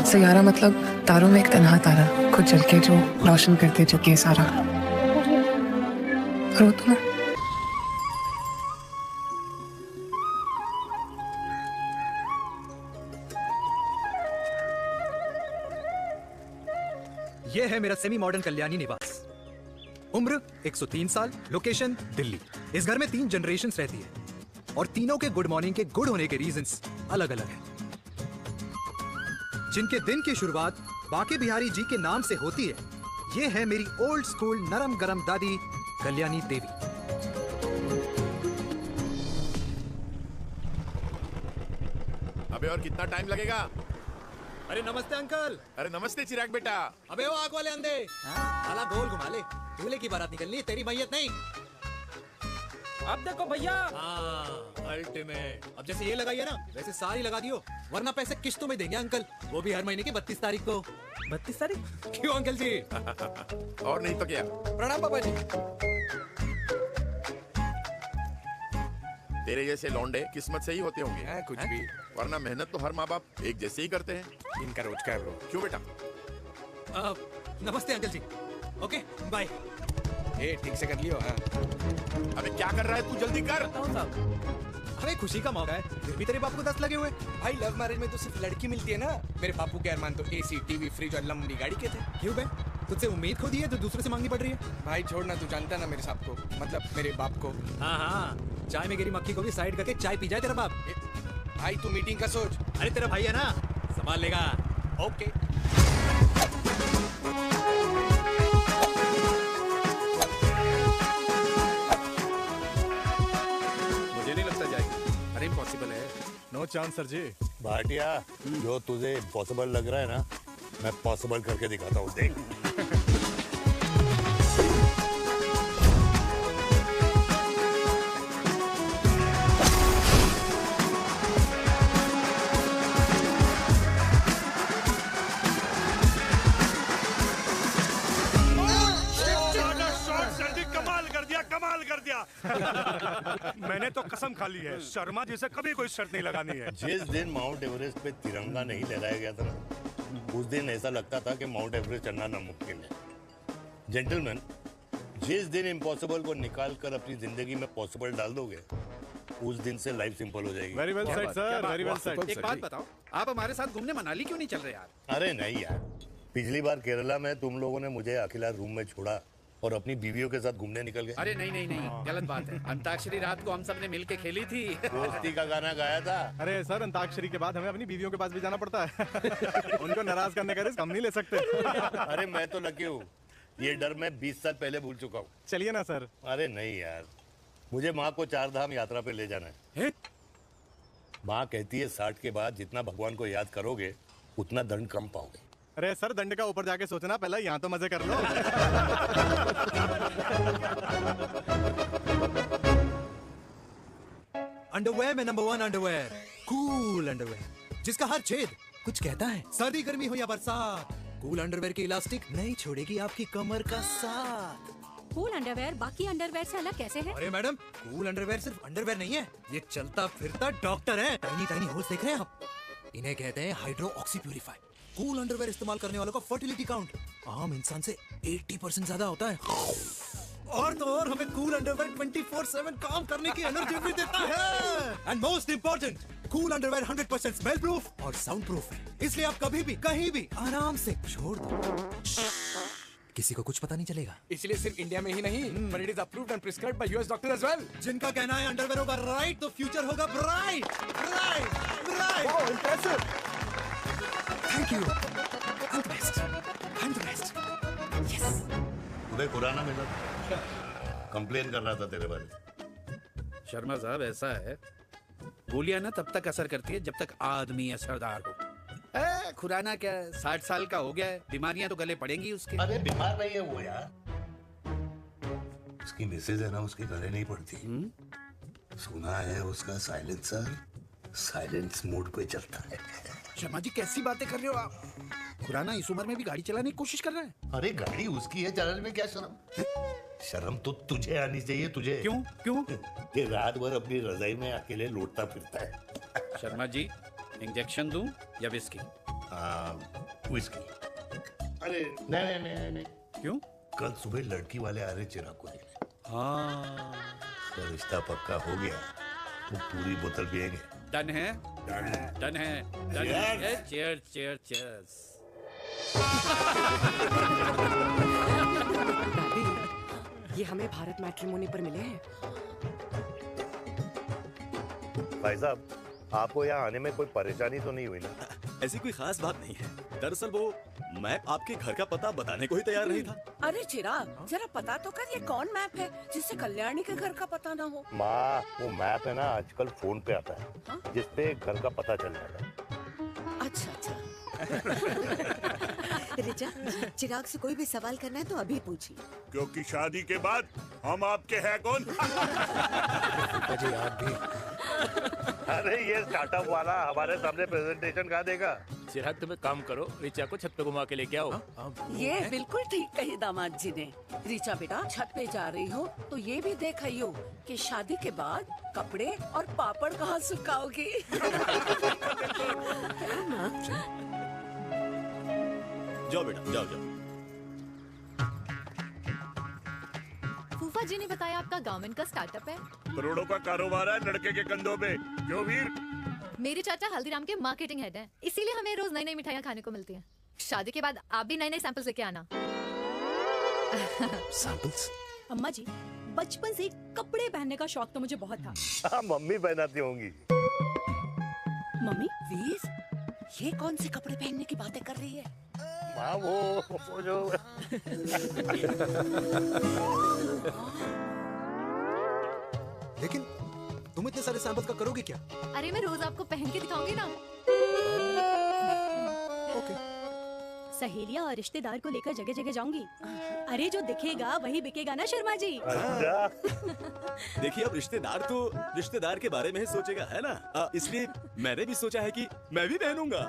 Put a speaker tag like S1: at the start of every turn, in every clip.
S1: सैयारा मतलब तारों में एक तन्हा तारा, खुद जल के जो रोशन करते जो के सारा। रो तो ना।
S2: ये है मेरा सेमी मॉडर्न कल्याणी निवास। उम्र 103 साल, लोकेशन दिल्ली। इस घर में 3 जनरेशंस रहती है और तीनों के गुड मॉर्निंग के गुड होने के रीजंस अलग अलग हैं। जिनके दिन की शुरुआत बाके बिहारी जी के नाम से होती है, ये है मेरी ओल्ड स्कूल नरम गरम दादी कल्याणी देवी।
S3: अबे और कितना टाइम लगेगा?
S2: अरे नमस्ते अंकल।
S3: अरे नमस्ते चिराग बेटा।
S2: अबे वो आग वाले अंधे, साला गोल घुमा ले। दूल्हे की बारात निकलनी, तेरी मैयत नहीं।
S4: अब देखो भैया,
S2: अल्टीमेट। अब जैसे ये लगाई है ना, वैसे सारी लगा दियो, वरना पैसे किश्तों में देंगे अंकल, वो भी हर महीने की 32 तारीख को।
S4: 32 तारीख?
S2: क्यों अंकल जी?
S3: और नहीं तो क्या।
S2: प्रणाम पापा जी।
S3: तेरे जैसे लौंडे किस्मत से ही होते होंगे।
S5: कुछ भी,
S3: वरना मेहनत तो हर माँ बाप एक जैसे ही करते हैं।
S5: इनका रोज का है ब्रो।
S3: क्यों बेटा?
S2: नमस्ते अंकल जी। Okay bye.
S5: ए ठीक से कर लियो। हाँ
S3: अबे क्या कर रहा है तू? जल्दी कर।
S2: अरे खुशी का मौका है, फिर भी तेरे बाप को 10 लगे हुए।
S5: भाई, लव मैरिज में तो सिर्फ लड़की मिलती है ना। मेरे बापू के अरमान तो एसी, टीवी, फ्रिज और लंबी गाड़ी के थे।
S2: क्यों बे? तुझसे उम्मीद खो दी है तो दूसरे से मांगनी पड़ रही है।
S5: भाई छोड़ना, तू जानता ना मेरे साहब को, मतलब मेरे बाप को।
S2: हाँ, चाय में गिरी मक्खी को भी साइड करके चाय पी जाए तेरा बाप।
S5: भाई तू मीटिंग का सोच।
S2: अरे तेरा भाई है ना, संभाल लेगा।
S5: ओके।
S3: मुझे नहीं लगता जाएगी। अरे इम्पॉसिबल है।
S6: नो चांस सर जी।
S7: भाटिया, जो तुझे इम्पॉसिबल लग रहा है ना, मैं पॉसिबल करके दिखाता हूँ, देख।
S6: कमाल कर दिया। मैंने तो कसम खा ली है, शर्मा जी से कभी कोई शर्त नहीं लगानी है।
S7: जिस दिन माउंट एवरेस्ट पे तिरंगा नहीं लहराया गया था ना, उस दिन ऐसा लगता था कि माउंट एवरेस्ट चढ़ना नामुमकिन है। जेंटलमैन, जिस दिन इम्पॉसिबल को निकाल कर अपनी जिंदगी में पॉसिबल डाल दोगे, उस दिन से लाइफ सिंपल हो जाएगी।
S6: Very well said sir, very well said.
S8: एक बात बताओ, आप हमारे साथ घूमने मनाली क्यों नहीं चल रहे यार?
S7: अरे नहीं यार, पिछली बार केरला में तुम लोगों ने मुझे अकेला रूम में छोड़ा और अपनी बीवियों के साथ घूमने निकल गए।
S8: अरे नहीं, गलत बात है। अंताक्षरी रात को हम सब ने मिलके खेली थी।
S7: दोस्ती का गाना गाया था।
S6: अरे सर, अंताक्षरी के बाद हमें अपनी बीवियों के पास भी जाना पड़ता है। उनको नाराज करने का रिस्क हम नहीं ले सकते।
S7: अरे मैं तो लकी हूँ, ये डर मैं 20 साल पहले भूल चुका हूँ।
S6: चलिए ना सर।
S7: अरे नहीं यार, मुझे माँ को 4 धाम यात्रा पे ले जाना है। माँ कहती है 60 के बाद जितना भगवान को याद करोगे उतना दंड कम पाओगे।
S6: अरे सर, दंड का ऊपर जाके सोचना, पहले यहाँ तो मजे कर लो।
S2: अंडरवेयर में नंबर 1 अंडरवेयर, कूल अंडरवेयर, जिसका हर छेद कुछ कहता है। सर्दी गर्मी हो या बरसात, कूल अंडरवेयर की इलास्टिक नहीं छोड़ेगी आपकी कमर का साथ।
S9: कूल अंडरवेयर बाकी अंडरवेयर से अलग कैसे है?
S2: अरे मैडम, कूल अंडरवेयर सिर्फ अंडरवेयर नहीं है, ये चलता फिरता डॉक्टर है। टाइनी टाइनी होल्स देख रहे हैं आप? इन्हें कहते हैं hydro oxy purify. Cool underwear इस्तेमाल करने वालों का फर्टिलिटी काउंट आम इंसान से 80% ज्यादा होता है। और तो और हमें कूल अंडरवेयर 24/7 काम करने की एनर्जी भी देता है। And most important, cool underwear 100% smell proof और साउंड प्रूफ है, इसलिए आप कभी भी कहीं भी आराम से छोड़ दो, किसी को कुछ पता नहीं चलेगा।
S5: इसलिए सिर्फ इंडिया में ही नहीं, but it is approved and prescribed by US doctor as well.
S2: जिनका कहना है अंडरवेयर होगा राइट तो फ्यूचर होगा bright, bright, bright.
S5: Oh, impressive.
S2: Thank you. I'm the best. I'm the best. Yes.
S7: तुम्हें खुराना मिला, कंप्लेन कर रहा था तेरे बारे में।
S8: शर्मा साहब, ऐसा है, गोलियां ना तब तक असर करती है जब तक आदमी असरदार हो। खुराना क्या, 60 साल का हो गया है, बीमारियां तो गले पड़ेंगी उसके।
S7: अरे बीमार नहीं है वो यार, उसकी मिसेज है ना, उसके गले नहीं पड़ती। सुना है उसका साइलेंसर साइलेंस मोड पे चलता है।
S8: शर्मा जी, कैसी बातें कर रहे हो आप? खुराना इस उम्र में भी गाड़ी चलाने की कोशिश कर रहा है।
S7: अरे गाड़ी उसकी है, चलाने में क्या शर्म? शर्म तो तुझे आनी चाहिए। तुझे
S8: क्यों क्यों?
S7: कि रात भर अपनी रजाई में अकेले लौटता फिरता है।
S8: शर्मा जी, इंजेक्शन दूं या विस्की?
S7: विस्की। अरे नहीं नहीं नहीं नहीं,
S8: क्यों?
S7: कल सुबह लड़की वाले आ रहे चिराग को देखने।
S8: हाँ,
S7: तो रिश्ता पक्का हो गया तो पूरी बोतल पिएंगे।
S8: डन है, डन है, डन है। Cheers, cheers, cheers.
S1: ये हमें भारत मैट्रिमोनी पर मिले हैं।
S7: भाई साहब, आपको यहाँ आने में कोई परेशानी तो नहीं हुई ना?
S10: ऐसी कोई खास बात नहीं है। दरअसल वो मैप आपके घर का पता बताने को ही तैयार नहीं था।
S1: अरे चिराग, जरा पता तो कर ये कौन मैप है जिससे कल्याणी के घर का पता ना हो।
S7: माँ, वो मैप है ना आजकल फोन पे आता है, जिसपे घर का पता चल जाता है।
S1: अच्छा अच्छा।
S11: रिचा, चिराग से कोई भी सवाल करना है तो अभी पूछिए।
S3: क्योंकि शादी के बाद हम आपके हैं कौन?
S2: अजय आप भी।
S7: अरे ये स्टार्टअप वाला हमारे सामने प्रेजेंटेशन कहाँ देगा?
S5: चिराग तुम एक काम करो, रिचा को छत पे घुमा के लेके आओ।
S1: ये बिल्कुल ठीक कही दामाद जी ने। रिचा बेटा, छत पे जा रही हो तो ये भी देख आइयो कि शादी के बाद कपड़े और पापड़ कहाँ सुखाओगी।
S10: जाओ बेटा, जाओ जाओ।
S9: फूफा जी ने बताया आपका गारमेंट का स्टार्टअप है।
S3: करोड़ों का कारोबार है लड़के के कंधों पे। क्यों वीर?
S9: मेरे चाचा हल्दीराम के मार्केटिंग हेड हैं, इसीलिए हमें रोज नई नई मिठाइयाँ खाने को मिलती हैं। शादी के बाद आप भी नए नए सैंपल्स लेके आना।
S2: सैंपल्स?
S11: अम्मा जी, बचपन से कपड़े पहनने का शौक तो मुझे बहुत था।
S7: हाँ, मम्मी पहनाती होंगी।
S11: मम्मी,
S1: वीर, ये कौन से कपड़े पहनने की बातें कर रही है?
S7: माँ, वो जो
S2: लेकिन तुम इतने सारे सैंपल्स का करोगे क्या?
S9: अरे मैं रोज आपको पहन के दिखाऊंगी ना।
S2: ओके।
S11: सहेलियां और रिश्तेदार को लेकर जगह जगह जाऊंगी। अरे जो दिखेगा वही बिकेगा ना शर्मा जी।
S10: देखिए, अब रिश्तेदार तो रिश्तेदार के बारे में ही सोचेगा, है ना? इसलिए मैंने भी सोचा है कि मैं भी पहनूंगा।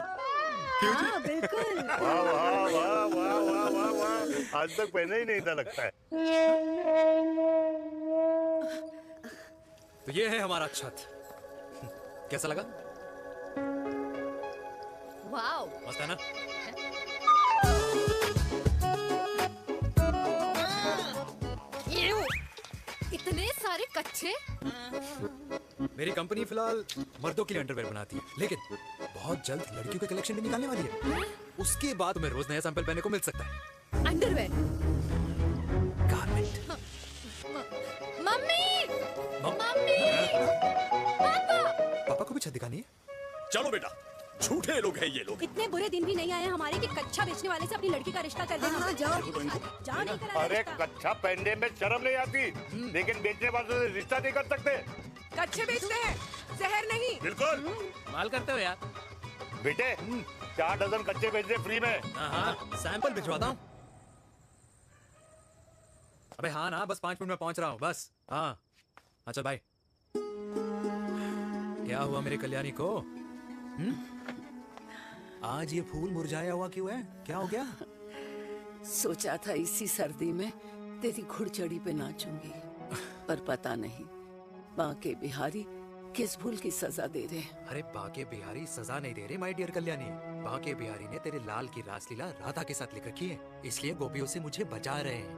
S11: हाँ, बिल्कुल।
S7: वाह वाह वाह वाह वाह वाह वाह, आज तक पहने ही नहीं था लगता है।
S2: तो ये है हमारा छत। कैसा लगा?
S9: वाओ,
S2: मस्त है ना?
S9: इतने सारे कच्चे।
S2: मेरी कंपनी फिलहाल मर्दों के लिए अंडरवेयर बनाती है, लेकिन बहुत जल्द लड़कियों के कलेक्शन भी निकालने वाली है। उसके बाद तुम्हें रोज नया सैंपल पहनने को मिल सकता है।
S9: अंडरवेयर।
S2: गारमेंट।
S9: मम्मी, मम्मी, पापा।
S2: पापा को भी छत दिखानी है?
S10: चलो बेटा, झूठे लोग हैं ये लोग।
S11: इतने बुरे दिन भी नहीं आए हमारे कि कच्चा बेचने वाले से अपनी लड़की का रिश्ता कर देना।
S1: हाँ, जाओ।
S11: जाओ, नहीं करा
S7: अरे
S11: रिश्ता।
S7: कच्चा पहनने में शर्म नहीं आती, लेकिन बेचने वालों से रिश्ता नहीं कर सकते।
S1: कच्चे बेचते हैं, जहर नहीं।
S3: बिल्कुल।
S5: माल करते हो यार।
S7: बेटे, 4 डजन कच्चे बेच दे फ्री में।
S2: हाँ, सैंपल भिजवाता हूँ। अबे हाँ ना, बस 5 मिनट में पहुंच रहा हूँ बस। हाँ, अच्छा बाय। क्या हुआ मेरे कल्याणी को? आज ये फूल मुरझाया हुआ क्यों है? क्या हो गया?
S1: सोचा था इसी सर्दी में तेरी घुड़चड़ी पे नाचूंगी, पर पता नहीं बांके बिहारी किस भूल की सजा दे रहे हैं।
S2: अरे बांके बिहारी सजा नहीं दे रहे माय डियर कल्याणी। बांके बिहारी ने तेरे लाल की रासलीला राधा के साथ लिख रखी है, इसलिए गोपियों से मुझे बचा रहे हैं।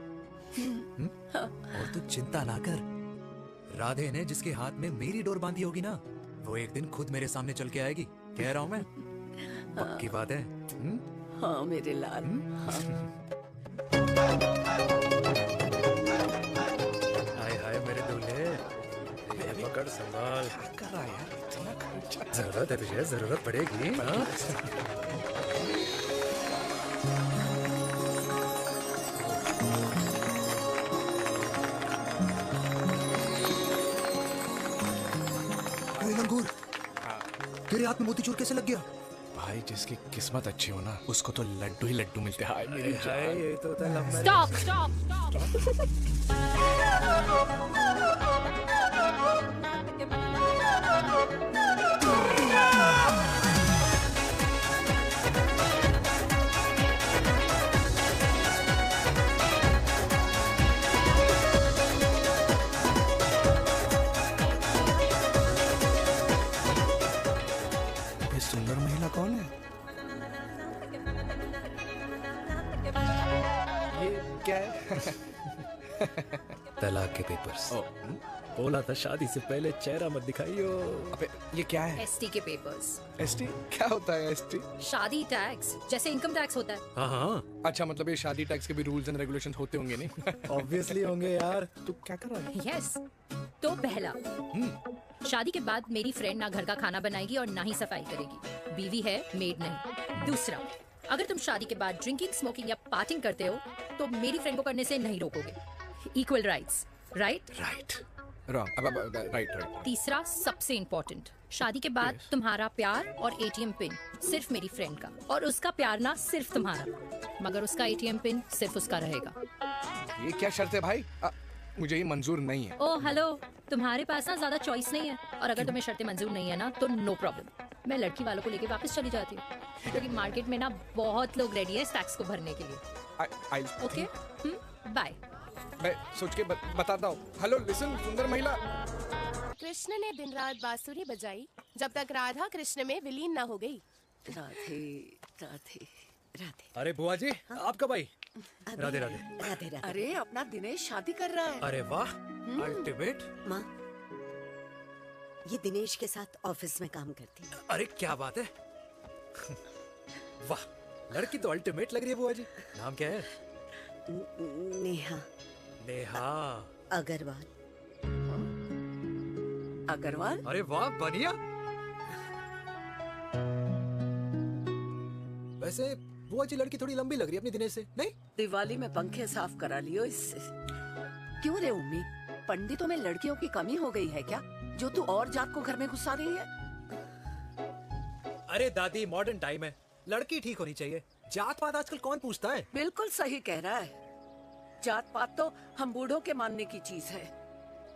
S2: और तू चिंता ना कर, राधे ने जिसके हाथ में मेरी डोर बांधी होगी ना, वो एक दिन खुद मेरे सामने चल के आएगी। कह रहा हूँ मैं, पक्की बात है।
S1: हाँ मेरे लाल।
S2: हाय हाय मेरे दूल्हे, पकड़ संभाल। क्या कर रहा है यार? इतना खर्चा। जरूरत है तुझे, जरूरत पड़ेगी। हाँ? लंगूर, तेरे हाथ में मोतीचूर कैसे लग गया?
S5: भाई जिसकी किस्मत अच्छी हो ना, उसको तो लड्डू ही लड्डू मिलते हैं। हाय मेरी
S2: हाय, ये तो होता है love marriage.
S9: Stop, stop, stop.
S5: ये सुंदर महिला कौन है? क्या है?
S2: तलाक के पेपर्स।
S10: बोला था शादी से पहले चेहरा मत दिखाइयो।
S5: अबे ये क्या है?
S9: एसटी के पेपर्स।
S5: एसटी क्या होता है? एसटी
S9: शादी टैक्स, जैसे इनकम टैक्स होता है।
S10: हाँ हाँ,
S5: अच्छा, मतलब ये शादी टैक्स के भी रूल्स एंड रेगुलेशंस होते होंगे नहीं?
S10: ऑब्वियसली होंगे यार। तू क्या कर रहा है?
S9: यस। तो पहला, शादी के बाद मेरी फ्रेंड ना घर का खाना बनाएगी और ना ही सफाई करेगी। बीवी है, मेड नहीं। दूसरा, अगर तुम शादी के बाद ड्रिंकिंग, स्मोकिंग या पार्टिंग करते हो तो मेरी फ्रेंड को करने से नहीं रोकोगे। Equal rights, right?
S5: Right. Wrong. Right.
S9: तीसरा, सबसे इम्पोर्टेंट, शादी के बाद तुम्हारा प्यार और एटीएम पिन सिर्फ मेरी फ्रेंड का, और उसका प्यार ना सिर्फ तुम्हारा, मगर उसका एटीएम पिन सिर्फ उसका रहेगा।
S5: ये क्या शर्त है भाई? मुझे ये मंजूर नहीं है।
S9: ओ हेलो, तुम्हारे पास ना ज्यादा चॉइस नहीं है, और अगर तुम्हें शर्तें मंजूर नहीं है ना तो नो प्रॉब्लम, मैं लड़की वालों को लेके वापस चली जाती हूँ, क्योंकि मार्केट में ना बहुत लोग रेडी है इस टैक्स को भरने के लिए। Okay, bye.
S5: मैं सोच के बताता हूँ। हेलो लिसन, सुंदर महिला।
S12: कृष्ण ने दिन रात बांसुरी बजाई जब तक राधा कृष्ण में विलीन न हो गई।
S1: राधे राधे राधे।
S2: अरे बुआ जी, आप कब आई? राधे राधे।
S1: राधे राधे। अरे अपना दिनेश शादी कर रहा है।
S2: अरे वाह, अल्टीमेट।
S13: माँ, ये दिनेश के साथ ऑफिस में काम करती है।
S2: अरे क्या बात है। वाह, लड़की तो अल्टीमेट लग रही है बुआ जी। नाम क्या है?
S13: नेहा।
S2: नेहा
S13: अग्रवाल।
S1: अग्रवाल?
S2: अरे वाह, बढ़िया। वैसे बुआ जी लड़की थोड़ी लंबी लग रही है अपनी दिनेश से, नहीं?
S1: दिवाली में पंखे साफ करा लियो इससे। क्यों रे उम्मी, पंडितों में लड़कियों की कमी हो गई है क्या, जो तू और जात को घर में घुसा रही है?
S2: अरे दादी, मॉडर्न टाइम है, लड़की ठीक होनी चाहिए। जात पात आजकल कौन पूछता है?
S1: बिल्कुल सही कह रहा है। जात पात तो हम बूढ़ों के मानने की चीज है,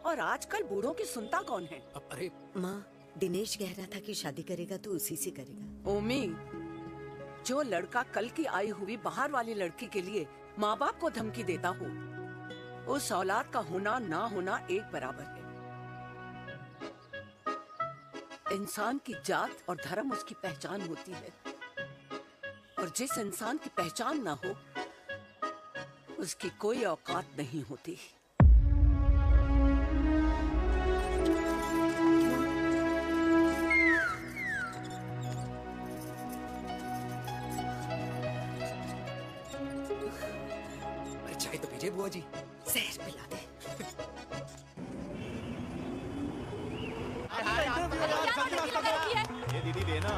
S1: और आजकल बूढ़ों की सुनता कौन है?
S2: अरे
S13: माँ, दिनेश कह रहा था कि शादी करेगा तो उसी से करेगा।
S1: ओमी, जो लड़का कल की आई हुई बाहर वाली लड़की के लिए माँ बाप को धमकी देता हो, उस औलाद का होना ना होना एक बराबर है। इंसान की जात और धर्म उसकी पहचान होती है, और जिस इंसान की पहचान ना हो उसकी कोई औकात नहीं होती।
S2: चाय तो पीजिए बुआ जी।
S13: जहर पिला दे।
S10: ये दीदी देना।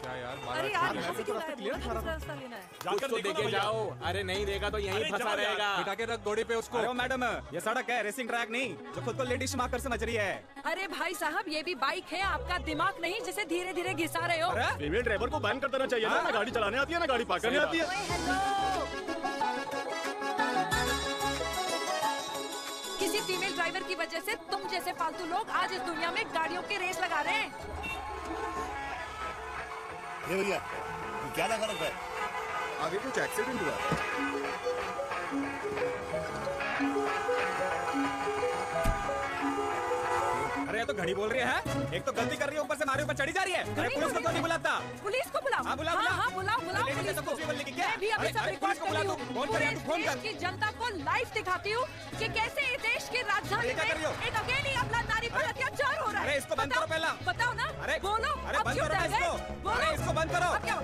S5: क्या यार?
S11: अरे यार, रास्ता लेना है।
S5: जाकर देखे जाओ। अरे नहीं देगा तो यहीं फंसा रहेगा। बिठा के रख घोड़े पे उसको।
S4: अरे मैडम, ये सड़क है, रेसिंग ट्रैक नहीं जो खुद को लेडीज मार्कर समझ रही है।
S11: अरे भाई साहब, ये भी बाइक है, आपका दिमाग नहीं जिसे धीरे धीरे घिसा रहे हो।
S10: फीमेल ड्राइवर को बैन कर देना चाहिए ना गाड़ी चलाने आती है ना गाड़ी पार्क करने आती है।
S11: किसी फीमेल ड्राइवर की वजह से तुम जैसे फालतू लोग आज इस दुनिया में गाड़ियों की रेस लगा रहे हैं।
S7: ये भैया, ये क्या लगा रखा है?
S10: आगे कुछ एक्सीडेंट हुआ।
S4: अरे तो घड़ी बोल रही है, एक तो गलती कर रही है, ऊपर से हमारे ऊपर चढ़ी जा रही है। अरे पुलिस को क्यों नहीं बुलाता?
S11: पुलिस को बुलाओ।
S4: हाँ, बुलाओ,
S11: हाँ, बुलाओ
S4: लेडीज
S11: पुलिस
S4: को कुछ भी बोलने की क्या?
S11: मैं भी अभी सब
S4: अरे,
S11: रिकॉर्ड
S4: पुलिस को बुला
S11: कर
S4: दो।
S11: रही हूँ।
S4: फोन कर यार, तू फोन कर।
S11: देश की जनता को लाइव दिखाती हूँ कि कैसे इस देश की राजधानी
S4: ये क्या कर रही हो?
S11: में एक अकेली अबला नारी पर अत्याचार हो रहा है।
S4: अरे, इसको बंद करो पहला।
S11: बताओ ना।
S4: अरे,
S11: बोलो।
S4: अरे,
S11: अब
S4: बंद
S11: क्यों
S4: करो ना
S11: डर गए?
S4: इसको।
S11: बोलो।
S4: अरे, इसको बंद करो।
S11: अब क्या?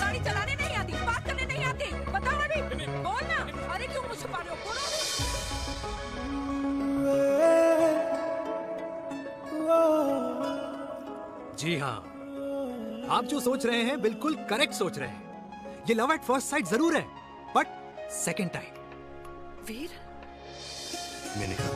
S11: गाड़ी चलाने नहीं आती, बात करने नहीं आती, बताओ अभी। बोल ना। अरे क्यों मुझे छुपा रहे हो? बोलो।
S2: जी हाँ, आप जो सोच रहे हैं बिल्कुल करेक्ट सोच रहे हैं। ये लव एट फर्स्ट साइट जरूर है, बट सेकंड टाइम।
S1: वीर,
S7: मैंने कहा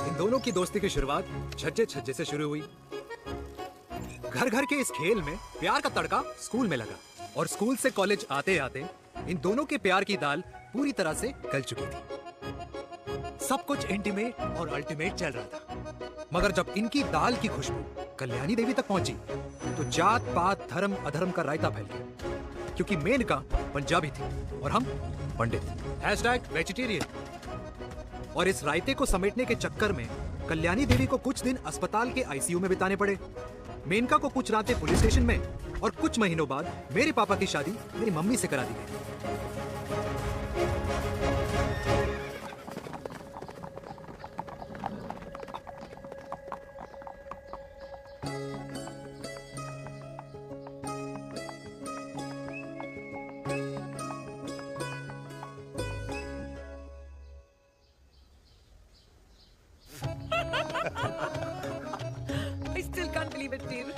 S2: इन दोनों की दोस्ती की शुरुआत छज्जे छज्जे से शुरू हुई। घर घर के इस खेल में प्यार का तड़का स्कूल में लगा, और स्कूल से कॉलेज आते आते इन दोनों के प्यार की दाल पूरी तरह से गल चुकी थी। सब कुछ इंटीमेट और अल्टीमेट चल रहा था, मगर जब इनकी दाल की खुशबू कल्याणी देवी तक पहुंची तो जात पात धर्म अधर्म का रायता फैल गया, क्योंकि मेनका पंजाबी थी और हम पंडित। #वेजिटेरियन। और इस रायते को समेटने के चक्कर में कल्याणी देवी को कुछ दिन अस्पताल के आईसीयू में बिताने पड़े, मेनका को कुछ रातें पुलिस स्टेशन में, और कुछ महीनों बाद मेरे पापा की शादी मेरी मम्मी से करा दी गई।
S14: I still can't believe it, Dave.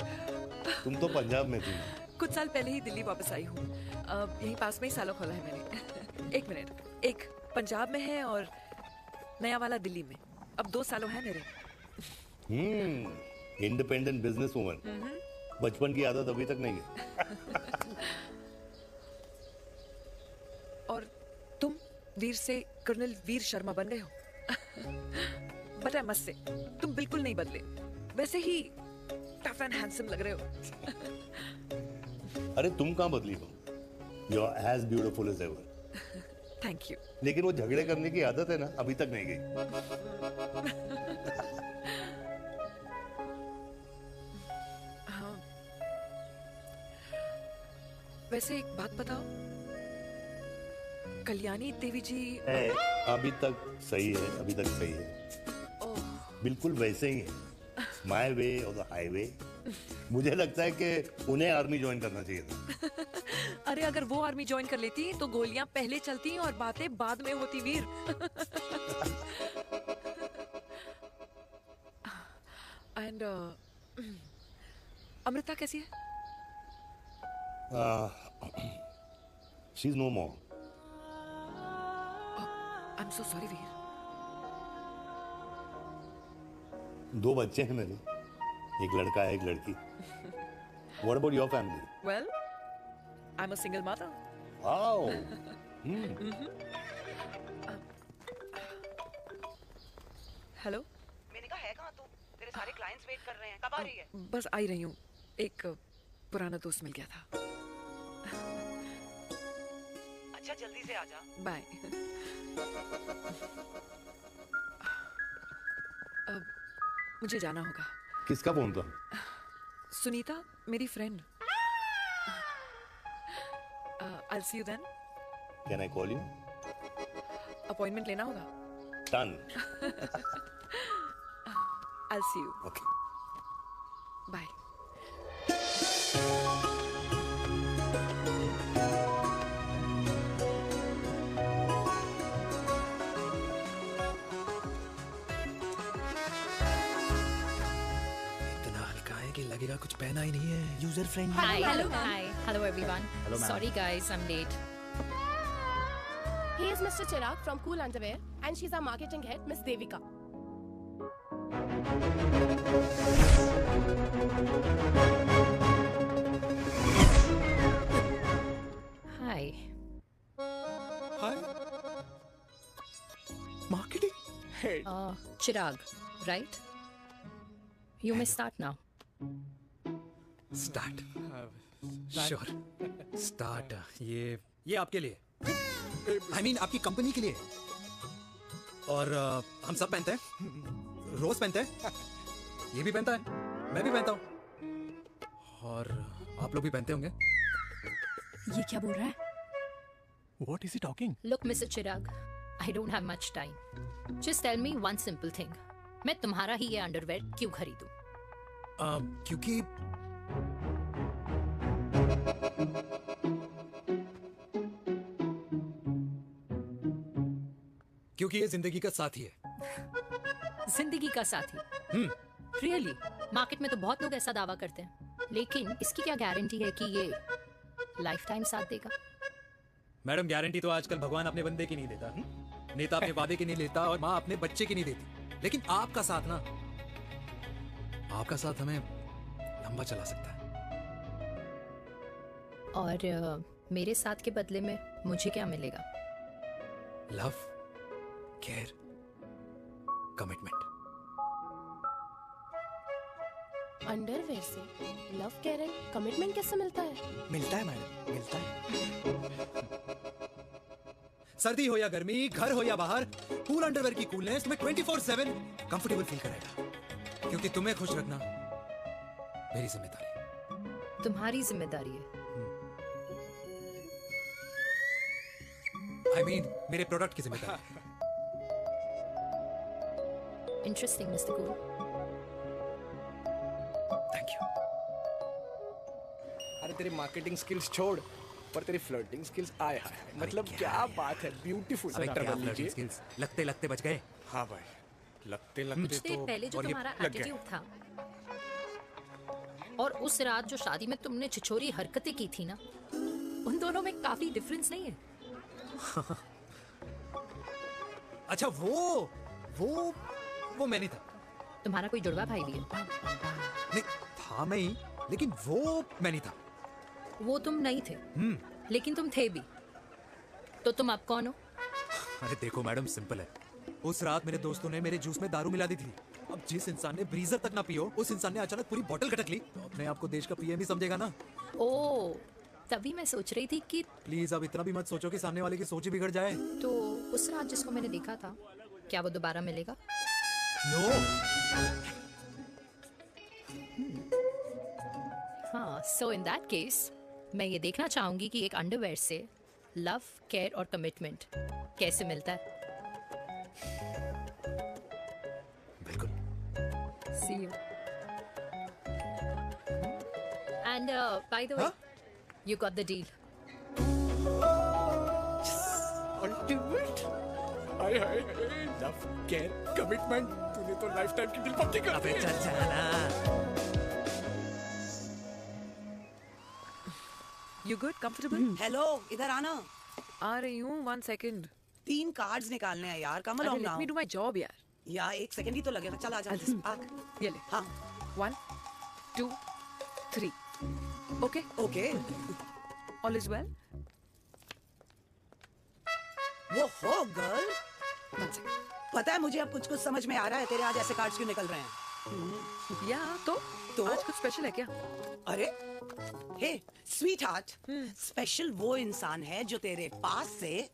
S7: तुम तो पंजाब में थी।
S14: कुछ साल पहले ही दिल्ली वापस आई हूँ। यहीं पास में ही सालों खोला है मैंने। एक मिनट, एक पंजाब में है और नया वाला दिल्ली में। अब 2 सालों है मेरे।
S7: Independent business woman. बचपन की आदत अभी तक नहीं है।
S14: और तुम वीर से कर्नल वीर शर्मा बन गए हो। बट आई मस्ट से, तुम बिल्कुल नहीं बदले, वैसे ही टफ एंड हैंडसम लग रहे हो।
S7: अरे तुम कहाँ बदली हो? You are as beautiful as ever.
S14: Thank you.
S7: लेकिन वो झगड़े करने की आदत है ना, अभी तक नहीं गई।
S14: हाँ। वैसे एक बात बताओ, कल्याणी देवी जी
S7: अभी तक सही है, अभी तक सही है। बिल्कुल वैसे ही है। माय वे और द हाईवे। मुझे लगता है कि उन्हें आर्मी ज्वाइन करना चाहिए था।
S14: अरे अगर वो आर्मी ज्वाइन कर लेती तो गोलियां पहले चलती और बातें बाद में होती वीर। एंड अमृता कैसी है?
S7: She is no more.
S14: I am so sorry Veer.
S7: 2 बच्चे हैं मेरे, एक लड़का है, एक लड़की। What about your family?
S14: Well, I'm a single mother.
S7: Oh.
S14: Hello.
S15: मैंने कहा है कहाँ तू? तेरे सारे क्लाइंट्स वेट कर रहे हैं, कब आ रही है?
S14: बस आ ही रही हूँ, एक पुराना दोस्त मिल गया था।
S15: अच्छा जल्दी से आ जा।
S14: बाय। अब मुझे जाना होगा।
S7: किसका फोन था?
S14: सुनीता, मेरी friend. I'll see you then.
S7: Can I call you?
S14: Appointment लेना होगा।
S7: Done.
S14: I'll see you.
S7: Okay.
S14: Bye.
S2: लगेगा कुछ पहना ही नहीं है। User friendly.
S9: Hello everyone.
S2: Hello, ma'am.
S9: Sorry guys, I'm late.
S12: He is Mr. Chirag from Cool Underwear and she's our marketing head, Miss Devika.
S9: Hi.
S5: Hi. Marketing head.
S9: Chirag, right? You may start now.
S2: Start. Sure. Start. ये आपके लिए, I mean आपकी company के लिए। और हम सब पहनते हैं, रोज पहनते हैं, ये भी पहनता है, मैं भी पहनता हूँ, और आप लोग भी पहनते होंगे।
S11: ये क्या बोल रहा है?
S2: What is he talking?
S9: Look, Mr. Chirag, I don't have much time. Just tell me one simple thing. मैं तुम्हारा ही ये अंडरवेयर क्यों खरीदूं?
S2: क्योंकि ये जिंदगी का साथी है।
S9: जिंदगी का साथी? Really? मार्केट में तो बहुत लोग ऐसा दावा करते हैं, लेकिन इसकी क्या गारंटी है कि ये लाइफ टाइम साथ देगा?
S2: मैडम, गारंटी तो आजकल भगवान अपने बंदे की नहीं देता, नेता अपने वादे की नहीं लेता, और माँ अपने बच्चे की नहीं देती। लेकिन आपका साथ ना, आपका साथ हमें लंबा चला सकता है।
S9: और मेरे साथ के बदले में मुझे क्या मिलेगा?
S2: Love, care, commitment.
S12: अंडरवेयर से लव, केयर एंड कमिटमेंट कैसे मिलता है?
S5: मिलता है मैडम, मिलता है।
S2: सर्दी हो या गर्मी, घर हो या बाहर, कूल अंडरवेयर की कूलनेस तुम्हें 24/7 कंफर्टेबल फील कराएगा। क्योंकि तुम्हें खुश रखना मेरी जिम्मेदारी।
S9: तुम्हारी जिम्मेदारी है।
S2: I mean, मेरे प्रोडक्ट की जिम्मेदारी।
S9: Interesting mister cool.
S2: Thank you.
S5: अरे तेरी मार्केटिंग स्किल्स छोड़, पर तेरी फ्लर्टिंग स्किल्स आए हाय, मतलब क्या बात है, ब्यूटीफुल।
S2: लगते लगते बच गए।
S5: हाँ भाई, लगते लगते
S9: कुछ देर
S5: तो
S9: पहले जो
S5: और ये
S9: तुम्हारा
S5: लग गया।
S9: एटीट्यूड था और उस रात जो शादी में तुमने छिछोरी हरकतें की थी ना, उन दोनों में काफी डिफरेंस नहीं है?
S2: अच्छा वो मैं नहीं था।
S9: तुम्हारा कोई जुड़वा भाई भी है?
S2: नहीं था मैं ही, लेकिन वो मैं नहीं था।
S9: वो तुम नहीं थे, लेकिन तुम थे भी। तो तुम अब कौन हो?
S2: अरे देखो मैडम, सिंपल है। उस रात मेरे दोस्तों ने मेरे जूस में दारू मिला दी थी। अब जिस इंसान ने ब्रीजर तक ना पियो, उस इंसान ने अचानक पूरी बोतल गटक ली, तो अपने आप को देश का पीएम ही समझेगा ना।
S9: ओ, तभी मैं सोच रही थी कि
S2: प्लीज अब इतना भी मत सोचो कि सामने वाले की सोच ही बिगड़ जाए।
S9: तो उस रात जिसको मैंने देखा था, क्या वो दोबारा मिलेगा?
S2: नो।
S9: हाँ, सो इन दैट केस मैं ये देखना चाहूंगी कि एक अंडरवेयर से लव, केयर और कमिटमेंट कैसे मिलता है।
S2: बिल्कुल।
S9: See you. And by the way, you got the deal.
S5: Ultimate. Hi hi, love, care, commitment, तूने तो लाइफ टाइम की डील पक्की कर दी।
S2: चल जाना।
S14: You good? Comfortable?
S15: हेलो, इधर आना।
S14: आ रही हूँ, 1 second.
S15: 3 कार्ड्स निकालने हैं यार, कम
S14: अरे,
S15: along
S14: let
S15: now।
S14: me do my job यार.
S15: यार 1 सेकंड ही तो लगेगा, चल आ जा।
S14: ये ले.
S15: हाँ।
S14: 1, 2, 3. Okay?
S15: Okay.
S14: All is well?
S15: वो हो गर्ल।
S14: 1 second.
S15: पता है मुझे अब कुछ समझ में आ रहा है, तेरे आज ऐसे कार्ड्स क्यों निकल रहे हैं।
S14: या तो आज कुछ स्पेशल है क्या?
S15: अरे हे स्वीट हार्ट, स्पेशल वो इंसान है जो तेरे पास से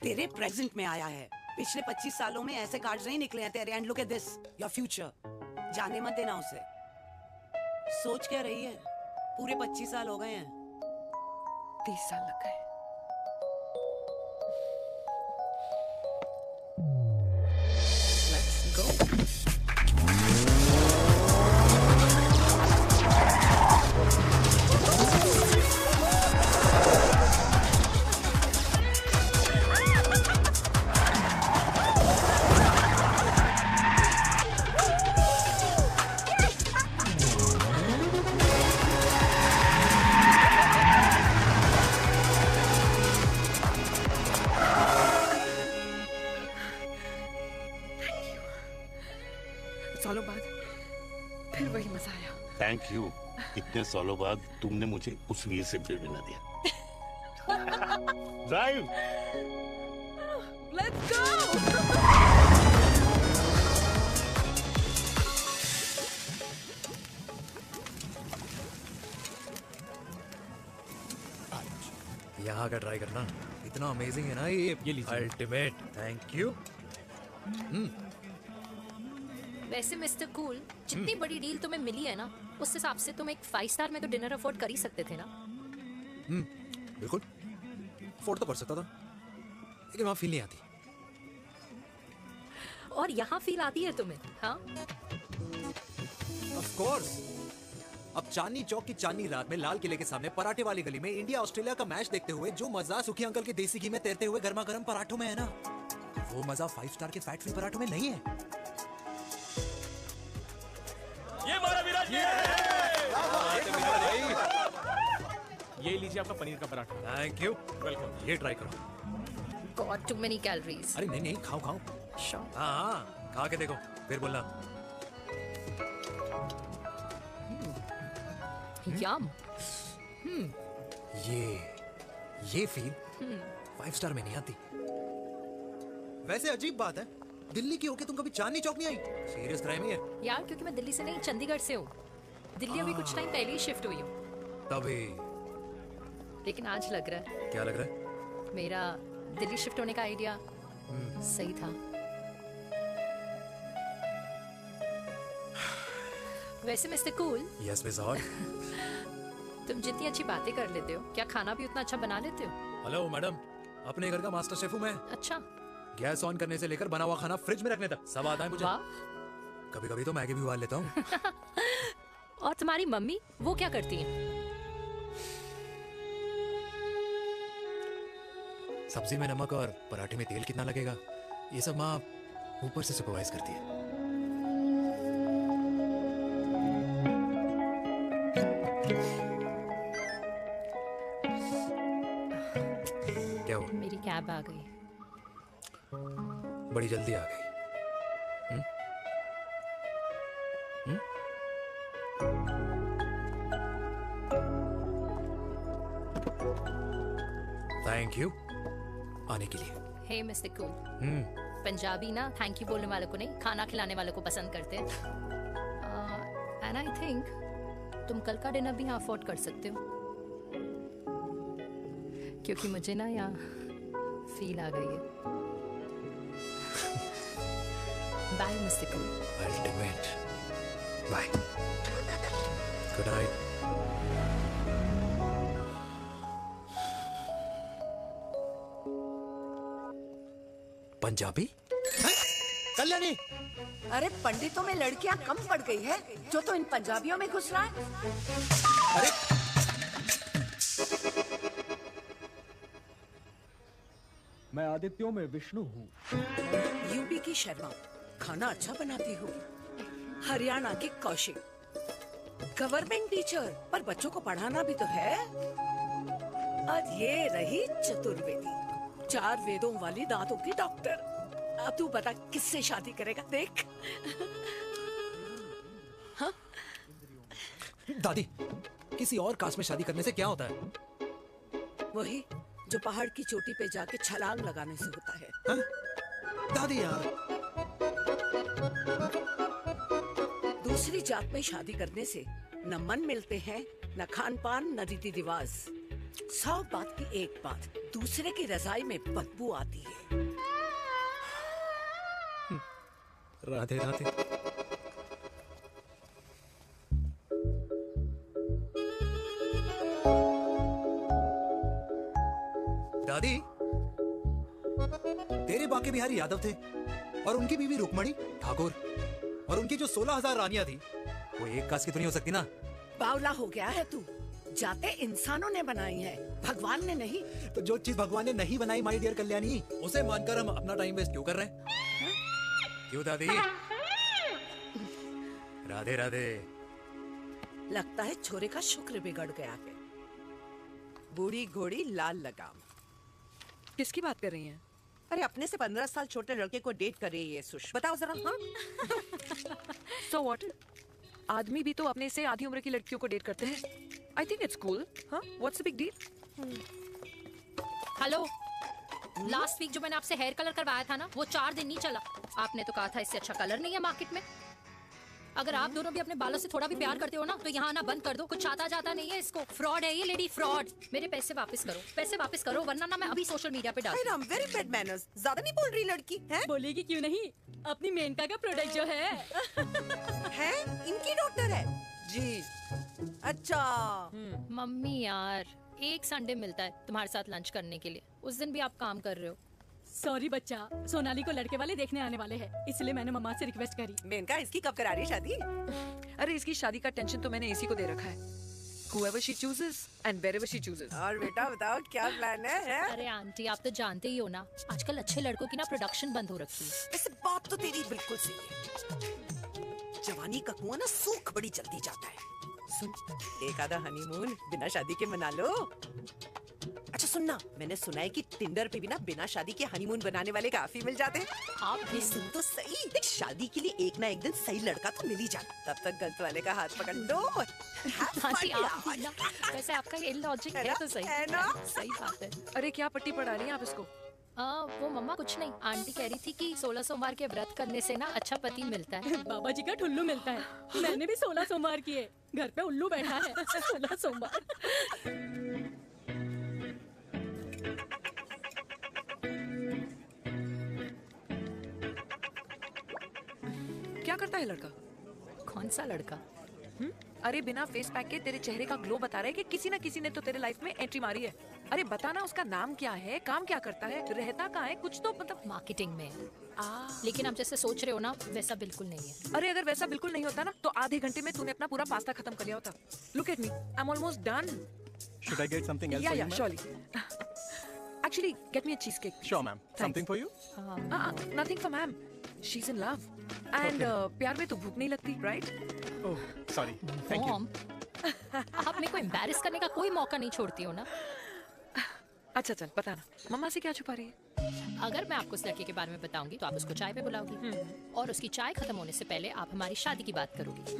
S15: तेरे प्रेजेंट में आया है। पिछले 25 सालों में ऐसे कार्ड्स नहीं निकले हैं तेरे। And look at this, your future. जाने मत देना उसे। सोच क्या रही है, पूरे 25 साल हो गए हैं।
S14: 30 साल लग गए।
S15: Let's go.
S14: सालों बाद फिर वही मजा आया।
S7: Thank you. इतने सालों बाद तुमने मुझे उस वीर से भी मिला दिया। ड्राइव।
S14: Let's go!
S2: यहाँ का ट्राई करना, इतना अमेजिंग है ना ये लीजिए। अल्टीमेट। Thank you.
S9: वैसे मिस्टर कूल, जितनी बड़ी डील तुम्हें मिली है ना, उस हिसाब से तुम एक 5 स्टार में तो डिनर अफोर्ड कर ही सकते थे ना।
S2: बिल्कुल, अफोर्ड तो कर सकता था, लेकिन वहाँ फील नहीं आती।
S9: और यहाँ फील आती है तुम्हें? हाँ,
S2: ऑफ कोर्स। अब चांदनी चौक की चांदनी रात में लाल किले के सामने पराठे वाली गली में इंडिया ऑस्ट्रेलिया का मैच देखते हुए जो मजा सुखी अंकल के देसी घी में तैरते हुए गर्मा गर्म पराठों में है ना, वो मजा 5 स्टार के फैट फ्री पराठों में नहीं है।
S4: ये हमारा विराज ये लीजिए आपका पनीर का पराठा।
S2: Thank you.
S4: वेलकम।
S2: ये ट्राई करो।
S9: God too many calories.
S2: अरे नहीं नहीं, खाओ खाओ।
S9: Sure.
S2: हाँ, खा के देखो फिर बोलना।
S9: यम।
S2: ये फील 5 स्टार में नहीं आती। वैसे अजीब बात है, दिल्ली की होके तुम कभी चांदनी चौक नहीं आई? सीरियस क्राइम ही है
S9: यार, क्योंकि मैं दिल्ली से नहीं, चंडीगढ़ से हूँ। दिल्ली अभी कुछ टाइम पहले ही शिफ्ट हुई हूँ।
S2: तभी।
S9: लेकिन आज लग रहा है,
S2: क्या लग रहा है?
S9: मेरा दिल्ली शिफ्ट होने का आइडिया सही था। वैसे mister cool,
S2: yes miss hot.
S9: तुम जितनी अच्छी बातें कर लेते हो, क्या खाना भी उतना अच्छा बना लेते हो?
S2: हेलो मैडम, अपने घर का मास्टर शेफ हूँ मैं।
S9: अच्छा।
S2: गैस ऑन करने से लेकर बना हुआ खाना फ्रिज में रखने तक सब आता है मुझे। कभी कभी तो मैगी भी उबाल लेता हूँ।
S9: और तुम्हारी मम्मी, वो क्या करती हैं?
S2: सब्जी में नमक और पराठे में तेल कितना लगेगा, ये सब माँ ऊपर से सुपरवाइज करती है। क्या हुआ?
S9: मेरी कैब आ गई।
S2: बड़ी जल्दी आ गई। थैंक यू आने के लिए।
S9: हे मिस्टर कूल, पंजाबी ना थैंक यू बोलने वालों को नहीं, खाना खिलाने वालों को पसंद करते हैं। एंड आई थिंक तुम कल का डिनर भी यहाँ अफोर्ड कर सकते हो, क्योंकि मुझे ना यहाँ फील आ गई है। Bye mister cool.
S2: Ultimate. Bye. Good night. Punjabi?
S1: Kalyani, अरे पंडितों में लड़कियां कम पड़ गई है जो तो इन पंजाबियों में घुस रहा है।
S2: अरे
S16: मैं आदित्यों में विष्णु हूँ।
S1: यूपी की शर्मा खाना अच्छा बनाती होगी, हरियाणा की कौशिक गवर्नमेंट टीचर, पर बच्चों को पढ़ाना भी तो है। और ये रही चतुर्वेदी, 4 वेदों वाली दांतों की डॉक्टर। अब तू बता किससे शादी करेगा? देख। हाँ?
S2: दादी, किसी और कास्ट में शादी करने से क्या होता है?
S1: वही जो पहाड़ की चोटी पे जाके छलांग लगाने से होता है।
S2: हाँ? दादी यार,
S1: दूसरी जात में शादी करने से न मन मिलते हैं, न खान पान, न रीति रिवाज। 100 बात की एक बात, दूसरे की रजाई में बदबू आती है।
S2: राधे राधे। दादी, तेरे बाके बिहारी यादव थे और उनकी बीवी रुक्मणी ठाकुर, और उनकी जो 16,000 रानियां थी वो एक कास्ट की तो नहीं हो सकती ना?
S1: बावला हो गया है तू। जाते इंसानों ने बनाई है, भगवान ने नहीं।
S2: तो जो चीज भगवान ने नहीं बनाई माय डियर कल्याणी, उसे मानकर हम अपना टाइम वेस्ट क्यों कर रहे हैं? क्यों दादी? राधे राधे।
S1: लगता है छोरे का शुक्र बिगड़ गया है।
S17: बूढ़ी घोड़ी लाल लगाम।
S14: किसकी बात कर रही हैं?
S17: अरे अपने से 15 साल छोटे लड़के को डेट कर रही है सुषमा। बताओ जरा। हाँ?
S14: So what? आदमी भी तो अपने से आधी उम्र की लड़कियों को डेट करते हैं। I think it's cool. हाँ? What's the big deal?
S9: Hello, last week जो मैंने आपसे हेयर कलर करवाया था ना, वो 4 दिन नहीं चला। आपने तो कहा था इससे अच्छा कलर नहीं है मार्केट में। अगर आप दोनों भी अपने बालों से थोड़ा भी प्यार करते हो ना, तो यहाँ आना बंद कर दो। कुछ आता जाता नहीं है इसको। फ्रॉड है ये लेडी, फ्रॉड। मेरे पैसे वापस करो, पैसे वापस करो, वरना ना मैं अभी सोशल मीडिया पे डाल।
S17: Very bad manners. ज्यादा नहीं बोल रही लड़की है?
S11: बोलेगी क्यों नहीं? अपनी मेनका का प्रोडक्ट जो है
S17: है इनकी डॉक्टर है जी। अच्छा
S9: मम्मी यार, एक संडे मिलता है तुम्हारे साथ लंच करने के लिए, उस दिन भी आप काम कर रहे हो।
S11: सॉरी बच्चा, सोनाली को लड़के वाले देखने आने वाले हैं, इसलिए मैंने मम्मा से रिक्वेस्ट करी।
S17: मेनका, इसकी कब करा रही शादी?
S14: अरे इसकी शादी का टेंशन तो मैंने इसी को दे रखा है। Whoever she chooses and wherever she chooses.
S17: और बेटा बताओ क्या प्लान है?
S9: अरे आंटी, आप तो जानते ही हो ना, आजकल अच्छे लड़कों की ना प्रोडक्शन बंद हो रखी है।
S17: वैसे बात तो तेरी बिल्कुल सही है। जवानी का कुआं ना सूख बड़ी जल्दी जाता है। सुन, एक आधा हनीमून बिना शादी के मना लो। अच्छा सुनना, मैंने सुना है कि टिंडर पे भी ना बिना शादी के हनीमून बनाने वाले काफी मिल जाते हैं।
S9: आप
S17: भी सुन तो सही, देख शादी के लिए एक ना एक दिन सही लड़का तो मिल ही जाता, तब तक गलत वाले का हाथ पकड़ लो।
S9: आंटी आप भी ना, वैसे आपका ये लॉजिक है तो सही है ना? सही बात है।
S14: अरे क्या पट्टी पढ़ा रही हैं आप इसको?
S9: वो मम्मा कुछ नहीं, आंटी कह रही थी कि 16 सोमवार के व्रत करने से ना अच्छा पति मिलता है।
S11: बाबा जी का ठुल्लू मिलता है। मैंने भी 16 सोमवार किए, घर पे उल्लू बैठा है। 16 सोमवार।
S14: क्या करता है लड़का?
S9: कौन सा लड़का?
S14: अरे बिना फेस पैक के तेरे चेहरे का ग्लो बता रहा है कि किसी ना किसी ने तो तेरे लाइफ में एंट्री मारी है। अरे बताना उसका नाम क्या है, काम क्या करता है, रहता कहाँ है, कुछ तो मतलब।
S9: मार्केटिंग में। लेकिन आप जैसे सोच रहे हो ना, वैसा बिल्कुल नहीं है।
S14: अरे अगर वैसा बिल्कुल नहीं होता ना तो आधे घंटे में तूने अपना पूरा पास्ता खत्म कर लिया होता। Look at me, I am almost done.
S5: Should I get something else
S14: Yeah,
S5: for
S14: yeah,
S5: you,
S14: surely. Actually, get me a cheesecake.
S5: Sure, ma'am. Something for you?
S14: Nothing for ma'am. She's in love. And प्यार में तो भूख नहीं लगती, right?
S5: Oh, sorry. Thank you.
S9: Mom, आप मेरे को embarrass करने का कोई मौका नहीं छोड़ती हो ना।
S14: अच्छा चल बताना, मम्मा से क्या छुपा रही है?
S9: अगर मैं आपको उस लड़के के बारे में बताऊंगी तो आप उसको चाय पे बुलाओगी और उसकी चाय खत्म होने से पहले आप हमारी शादी की बात करोगी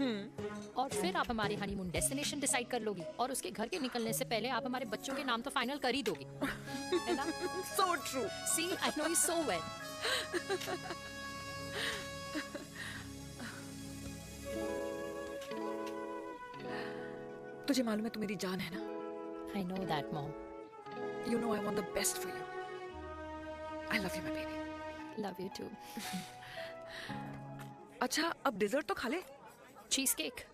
S9: और फिर आप हमारी हनीमून डेस्टिनेशन डिसाइड कर लोगी और उसके घर के निकलने से पहले आप हमारे बच्चों के नाम तो फाइनल कर ही दोगी। है ना?
S14: So true.
S9: See, I know you so well.
S14: तुझे मालूम है तू मेरी जान है ना?
S9: I know that, mom.
S14: You know I want the best for you. I love you, my baby.
S9: Love you too.
S14: अच्छा अब डिजर्ट तो खा ले।
S9: Cheese cake.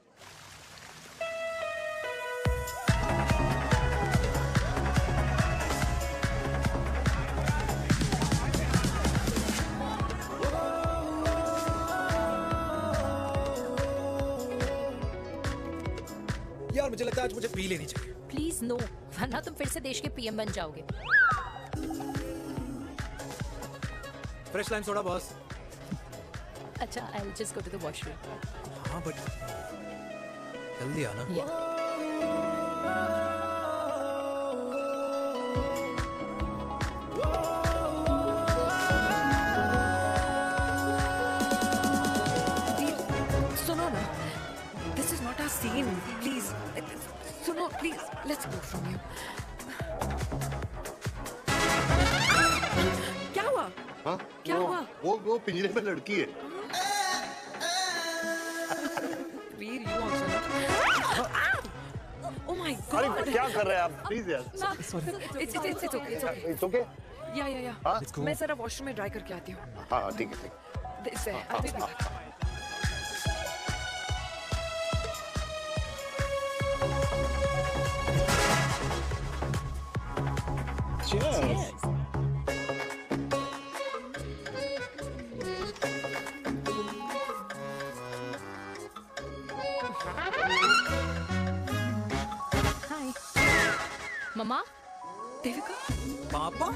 S2: यार मुझे लगता है आज मुझे पी लेनी चाहिए।
S9: प्लीज नो, वरना तुम फिर से देश के पीएम बन जाओगे।
S2: Fresh lime soda boss.
S9: अच्छा, I'll just go to the washroom.
S2: हाँ बट जल्दी आना।
S14: सुनो ना, this is not our scene. Please, सुनो please, let's go from here. क्या हुआ?
S7: हाँ?
S14: क्या हुआ?
S7: वो पिंजरे में लड़की है।
S14: वीर, you also know. Oh my God!
S7: अरे क्या कर रहे हैं आप? प्लीज यार।
S14: It's okay.
S7: It's okay?
S14: Yeah.
S7: हाँ?
S14: मैं जरा वॉशरूम में ड्राई करके आती हूँ।
S7: हाँ ठीक है।
S14: This है, I'll be back.
S7: Cheers.
S9: हाय मम्मा।
S14: देविका।
S2: पापा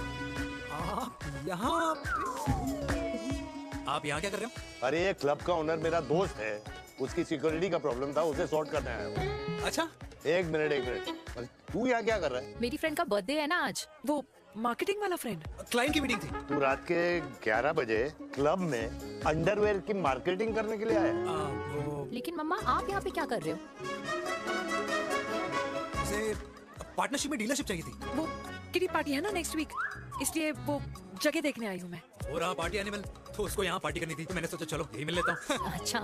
S2: आप यहाँ क्या कर रहे हो?
S7: अरे ये क्लब का ओनर मेरा दोस्त है, उसकी सिक्योरिटी का प्रॉब्लम था, उसे सॉर्ट करने आया हूँ।
S2: अच्छा
S7: एक मिनट अरे तू यहाँ क्या कर रहा है?
S9: मेरी फ्रेंड का बर्थडे है ना आज।
S14: वो मार्केटिंग वाला फ्रेंड।
S2: क्लाइंट की मीटिंग थी।
S7: तू रात के 11 बजे क्लब में अंडरवेयर की मार्केटिंग करने के लिए आया?
S9: लेकिन मम्मा आप यहाँ पे क्या कर रहे हो?
S2: पार्टनरशिप में डीलरशिप चाहिए थी।
S14: वो किटी पार्टी है ना नेक्स्ट वीक, इसलिए वो जगह देखने आई हूँ मैं।
S2: हो रहा पार्टी एनिमल, तो उसको यहाँ पार्टी करनी थी, तो मैंने सोचा चलो यही मिल लेता हूँ।
S9: अच्छा,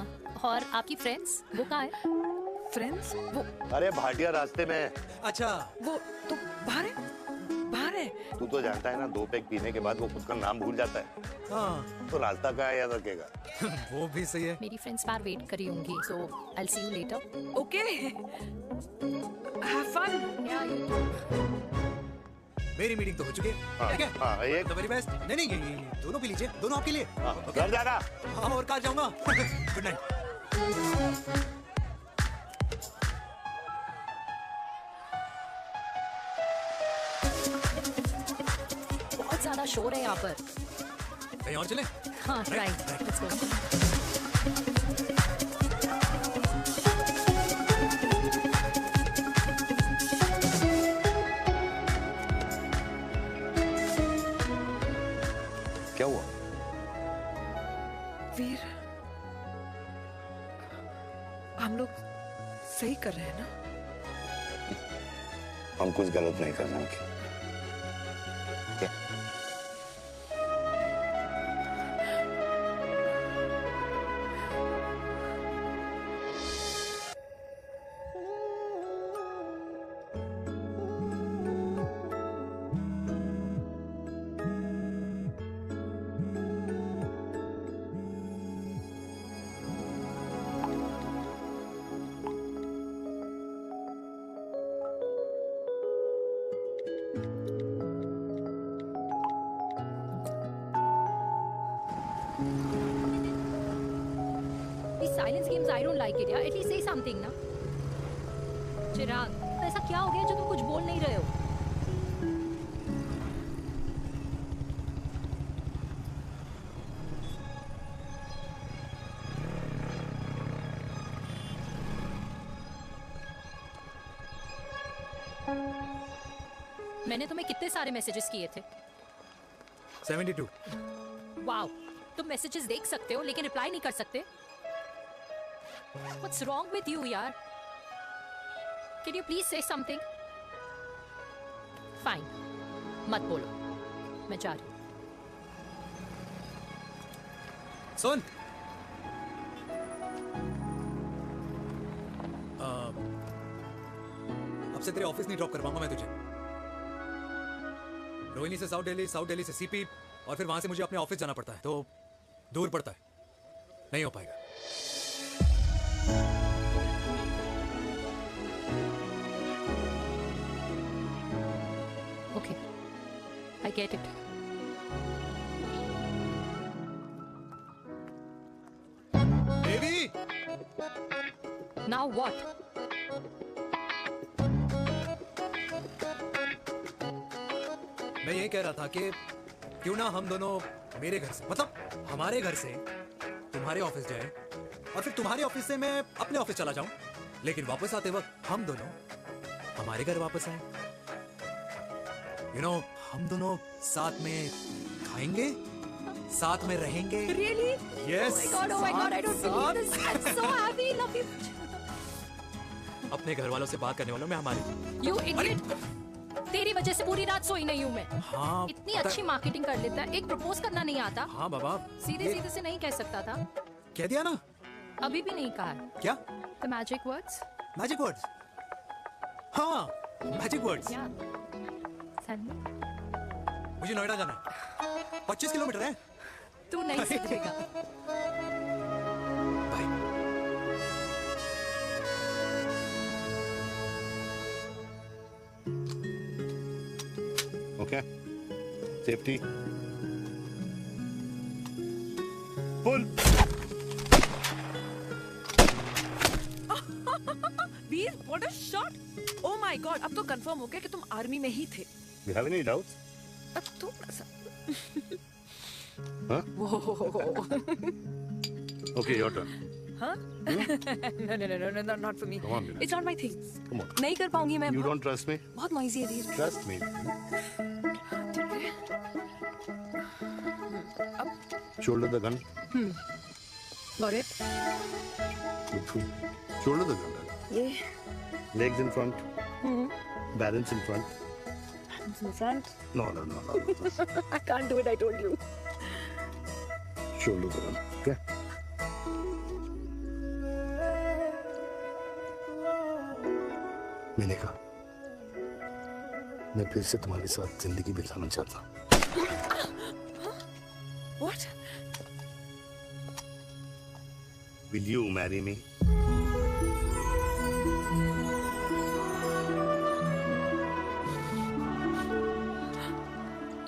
S9: और आपकी फ्रेंड्स वो कहाँ है?
S14: फ्रेंड्स वो
S7: अरे भाटिया रास्ते में।
S2: अच्छा
S14: वो तो बाहर है।
S7: तू तो जानता है ना, 2 पैक पीने के बाद वो खुद का नाम भूल जाता है।
S2: हाँ।
S7: तो रास्ता कहाँ याद रखेगा?
S2: वो भी सही है।
S9: मेरी फ्रेंड्स बाहर वेट कर रही होंगी, so I'll see you later.
S14: Okay. Have fun.
S2: मेरी मीटिंग तो हो चुकी है। ठीक है?
S7: हाँ, एक
S2: तो वेरी बेस्ट। नहीं ये दोनों पी लीजिए, दोनों आपके लिए।
S7: घर जाना।
S2: हाँ और कहाँ जाऊँगा? Good night.
S9: बहुत ज्यादा शोर है यहाँ पर।
S2: कहीं और चले?
S9: हाँ राइट, लेट्स गो।
S7: क्या हुआ?
S14: वीर, हम लोग सही कर रहे हैं ना?
S7: हम कुछ गलत नहीं कर रहे हैं।
S9: These silence games, I don't like it. यार, at least say something ना. चिराग, ऐसा क्या हो गया जो तुम कुछ बोल नहीं रहे हो? मैंने तुम्हें कितने सारे मैसेजेस किए थे?
S2: 72.
S9: वाओ, तुम मैसेजेस देख सकते हो लेकिन रिप्लाई नहीं कर सकते? What's wrong with you, यार? Can you please say something? Fine, मत बोलो, मैं जा रही हूँ.
S2: सुन, अब से तेरे ऑफिस नहीं ड्रॉप करवाऊंगा मैं तुझे. रोहिणी से साउथ दिल्ली से सीपी, और फिर वहां से मुझे अपने ऑफिस जाना पड़ता है, तो दूर पड़ता है, नहीं हो पाएगा.
S9: Okay, I get it.
S2: Baby!
S9: Now what?
S2: मैं ये कह रहा था कि क्यों ना हम दोनों मेरे घर से, मतलब हमारे घर से तुम्हारे ऑफिस जाए, और फिर तुम्हारे ऑफिस से मैं अपने ऑफिस चला जाऊं, लेकिन वापस आते वक्त हम दोनों हमारे घर वापस आए. हम दोनों साथ में खाएंगे, साथ में रहेंगे.
S9: Really?
S2: Yes.
S9: Oh my God, I don't believe this. I'm so happy, love you.
S2: अपने घर वालों से बात करने वालों में हमारी.
S9: You idiot. तेरी वजह से पूरी रात सोई नहीं हूँ मैं.
S2: हाँ,
S9: इतनी अच्छी मार्केटिंग कर लेता है, एक प्रपोज करना नहीं आता.
S2: हाँ बाबा,
S9: सीधे से नहीं कह सकता था.
S2: कह दिया ना.
S9: अभी भी नहीं कहा.
S2: क्या?
S9: The magic words.
S2: Magic words. हाँ, मैजिक वर्ड्स. मुझे नोएडा जाना है. 25 किलोमीटर है.
S9: तू नहीं सीखेगा.
S7: Okay. Safety. Pull.
S14: Veer, what a shot! Oh my God, अब तो कंफर्म हो गया कि तुम आर्मी में ही थे.
S7: You have any doubts?
S14: अब थोड़ा सा.
S7: Huh? Okay, your turn.
S14: Huh? No, not for me.
S7: Come on, Vinay.
S14: It's not my thing.
S7: Come on.
S14: नहीं कर पाऊंगी मैं.
S7: You don't trust me?
S14: बहुत noisy है वीर.
S7: Trust me. Shoulder the gun.
S14: Got it.
S7: Shoulder the gun.
S14: Yeah.
S7: Legs in front. Balance in front.
S14: Hands in front.
S7: No.
S14: I can't do it. I told you.
S7: Shoulder the gun. Okay. मैंने कहा मैं फिर से तुम्हारे साथ जिंदगी बिताना चाहता हूँ.
S14: What?
S7: Will you marry me?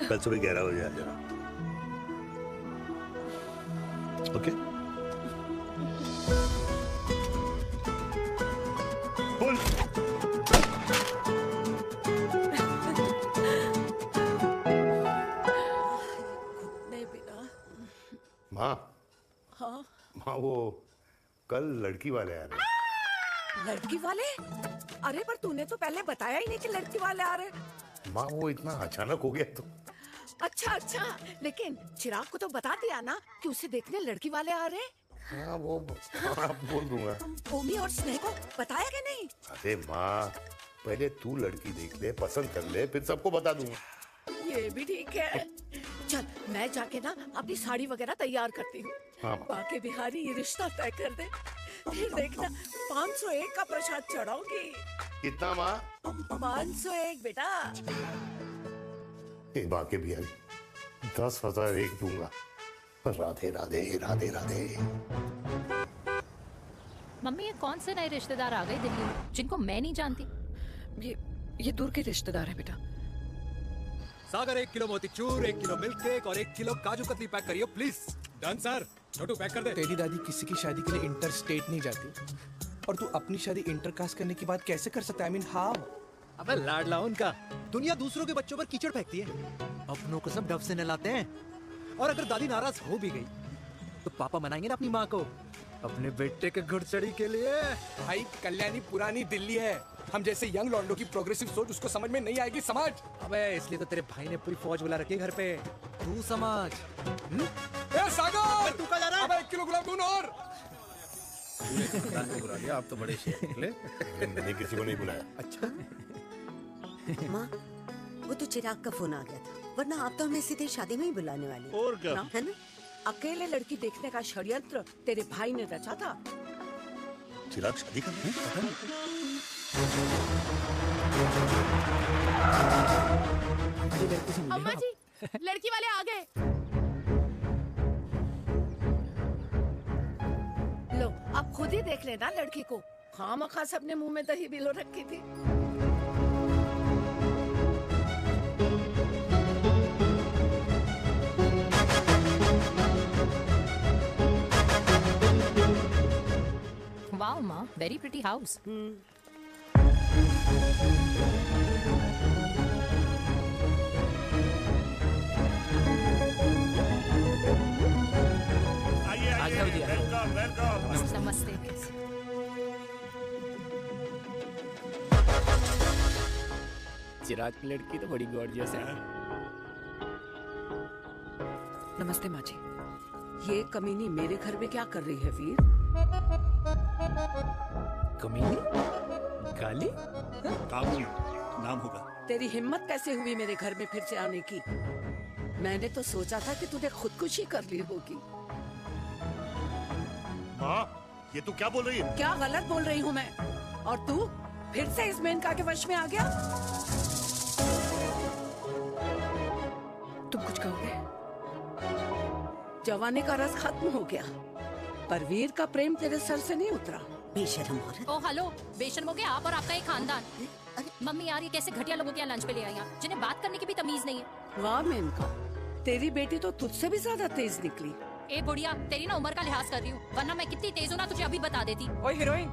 S7: कल सुबह 11 बजे आ जाना. ओके? बोल. माँ.
S1: हाँ?
S7: माँ, वो कल लड़की वाले आ रहे.
S1: लड़की वाले? अरे पर तूने तो पहले बताया ही नहीं कि लड़की वाले आ रहे.
S7: माँ, वो इतना अचानक हो गया तो.
S1: अच्छा, लेकिन चिराग को तो बता दिया ना कि उसे देखने लड़की वाले आ रहे.
S7: हाँ, वो बोल दूंगा.
S1: ओमी और स्नेह को बताया कि नहीं?
S7: अरे माँ, पहले तू लड़की देख ले, पसंद कर ले, फिर सबको बता दूंगा.
S1: ये भी ठीक है. चल मैं जाके ना अपनी साड़ी वगैरह तैयार करती हूँ.
S7: हाँ.
S1: बाकी बिहारी ये रिश्ता तय कर दे, फिर देखना 501 का प्रसाद चढ़ाऊंगी.
S7: कितना माँ?
S1: 501 बेटा.
S7: ये बाकी बिहारी 10,001 दूंगा. राधे राधे राधे राधे.
S9: मम्मी, ये कौन से नए रिश्तेदार आ गए दिल्ली में जिनको मैं नहीं जानती?
S14: ये दूर के रिश्तेदार है बेटा.
S2: Sagar 1 kilo motichoor, 1 kilo milk cake और 1 किलो काजू कतली पैक करिए please.
S5: Done sir. Chhotu pack कर दे। तेरी दादी किसी की शादी के लिए इंटर स्टेट नहीं जाती और तू अपनी शादी इंटर कास्ट करने की बात कैसे कर सकता है? I mean how?
S2: अबे लाडला उनका। दुनिया दूसरों के बच्चों पर कीचड़ फेंकती है, अपनों को सब डब से नहलाते हैं। और अगर दादी नाराज हो भी गई तो पापा मनाएंगे ना अपनी माँ को अपने बेटे के घुड़चड़ी के लिए।
S5: भाई कल्याणी पुरानी दिल्ली है, हम जैसे यंग लॉन्डो की प्रोग्रेसिव सोच उसको समझ में नहीं आएगी। समझ?
S2: अबे इसलिए तो तेरे भाई ने पूरी फौज बुला रखी है घर पे। तू समझ।
S5: ए सागर, तू कहाँ जा रहा है? अबे 1 किलो गुलाब जामुन और।
S8: बुला लिया, आप तो बड़े शेर निकले।
S7: मैंने किसी को नहीं बुलाया।
S2: अच्छा
S13: माँ, वो तो चिराग का फोन आ गया था, वरना आप तो हमें सीधे शादी में ही बुलाने वाले।
S7: और क्या?
S13: है ना?
S1: अकेले लड़की देखने का षड्यंत्र तेरे भाई ने रचा था।
S7: चिराग शादी कर रहे हैं?
S12: अम्मा जी, लड़की वाले आ गए।
S1: लो अब खुद ही देख लेना लड़की को। खामखा सबने मुंह में दही बिलो रखी थी।
S9: Wow, Ma, very pretty house.
S3: आइए वेलकम वेलकम।
S9: नमस्ते।
S5: चिराग की लड़की तो बड़ी गॉर्जियस है।
S14: नमस्ते माँ जी।
S1: ये कमीनी मेरे घर में क्या कर रही है वीर?
S5: कमीनी? गाली?
S3: काबू नाम होगा।
S1: तेरी हिम्मत कैसे हुई मेरे घर में फिर से आने की? मैंने तो सोचा था कि तूने खुदकुशी कर ली होगी।
S3: माँ, ये तू क्या बोल रही है?
S1: क्या गलत बोल रही हूँ मैं? और तू फिर से इस मेनका के वश में आ गया?
S14: तुम कुछ कहोगे?
S1: जवानी का रस खत्म हो गया, पर वीर का प्रेम तेरे सर से नहीं उतरा।
S13: बेशरम औरत।
S9: ओ हेलो, बेशर्म हो गए आप और आपका एक खानदान। मम्मी यार, ये कैसे घटिया लोगों के यहाँ लंच पे ले आई हैं, जिन्हें बात करने की भी तमीज नहीं है।
S1: वाह मेनका, तेरी बेटी तो तुझसे भी ज्यादा तेज निकली।
S9: ए बुढ़िया, तेरी ना उम्र का लिहाज कर रही हूँ, वरना मैं कितनी तेज हूँ ना तुझे अभी बता देती।
S14: ओए हीरोइन,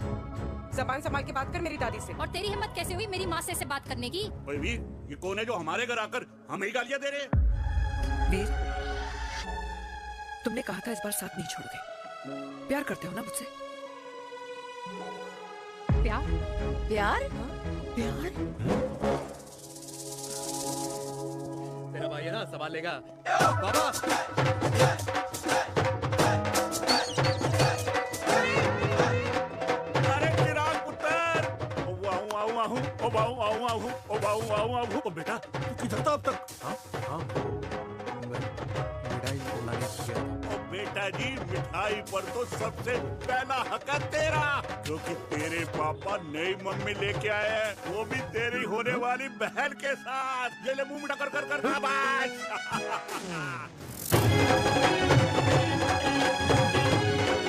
S14: जबान संभाल के बात कर मेरी दादी से।
S9: और तेरी हिम्मत कैसे हुई मेरी माँ से ऐसे बात करने की?
S3: ओए वीर, ये कौन है जो हमारे घर आकर हमें ही गालियां दे रहे हैं?
S14: वीर, तुमने कहा था इस बार साथ नहीं छोड़ोगे। प्यार करते हो ना मुझसे?
S9: प्यार?
S1: प्यार?
S14: प्यार?
S2: मेरा भाई है ना, संभाल लेगा। बाबा
S3: ओ बेटा, तू किधर था अब तक?
S2: हाँ, मिठाई लाने गया था।
S3: ओ बेटा जी, मिठाई पर तो सबसे पहला हक है तेरा, जो कि तेरे पापा नई मम्मी लेके आए हैं, वो भी तेरी होने वाली बहन के साथ। ये ले मुंह में कर कर शाबाश।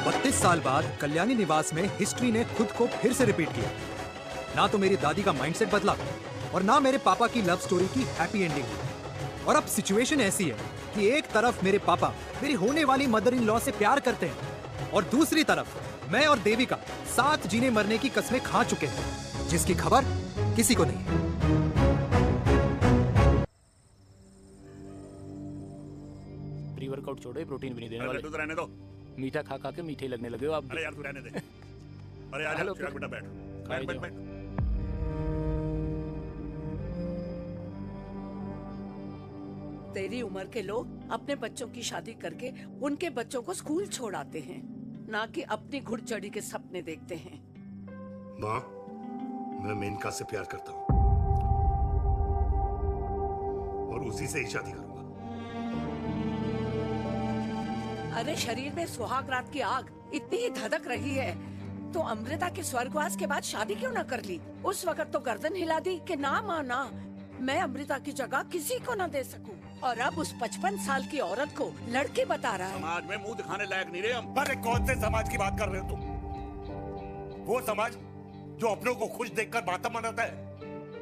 S2: 32 साल बाद कल्याणी निवास में हिस्ट्री ने खुद को फिर से रिपीट किया। ना तो मेरी दादी का माइंडसेट बदला और ना मेरे पापा की लव स्टोरी की हैप्पी एंडिंग हुई। और अब सिचुएशन ऐसी है कि एक तरफ मेरे पापा मेरी होने वाली मदर इन लॉ से प्यार करते हैं और दूसरी तरफ मैं और देविका साथ जीने मरने की कस्में खा चुके हैं, जिसकी खबर किसी को नहीं है।
S18: प्री वर्कआउट छोड़ो, प्रोटीन भी नहीं देने वाले।
S3: तू तो रहने दो।
S18: मीठा खा खा के मीठे लगने लगे हो आप।
S3: अरे यार तू रहने दे। अरे आजा चिराग बेटा, बैठ बैठ बैठ।
S1: तेरी उम्र के लोग अपने बच्चों की शादी करके उनके बच्चों को स्कूल छोड़ाते हैं, ना कि अपनी घुड़चढ़ी के सपने देखते हैं।
S7: माँ, मैं मेनका से प्यार करता हूँ और उसी से ही शादी करूंगा।
S1: अरे शरीर में सुहाग रात की आग इतनी ही धधक रही है तो अमृता के स्वर्गवास के बाद शादी क्यों ना कर ली? उस वक्त तो गर्दन हिला दी कि ना माना, मैं अमृता की जगह किसी को ना दे सकूं। और अब उस 55 साल की औरत को लड़के बता रहा है।
S3: समाज में मुंह दिखाने लायक नहीं रहे हम।
S6: अरे कौन से समाज की बात कर रहे हो तुम? वो समाज जो अपनों को खुश देखकर मातम मनाता है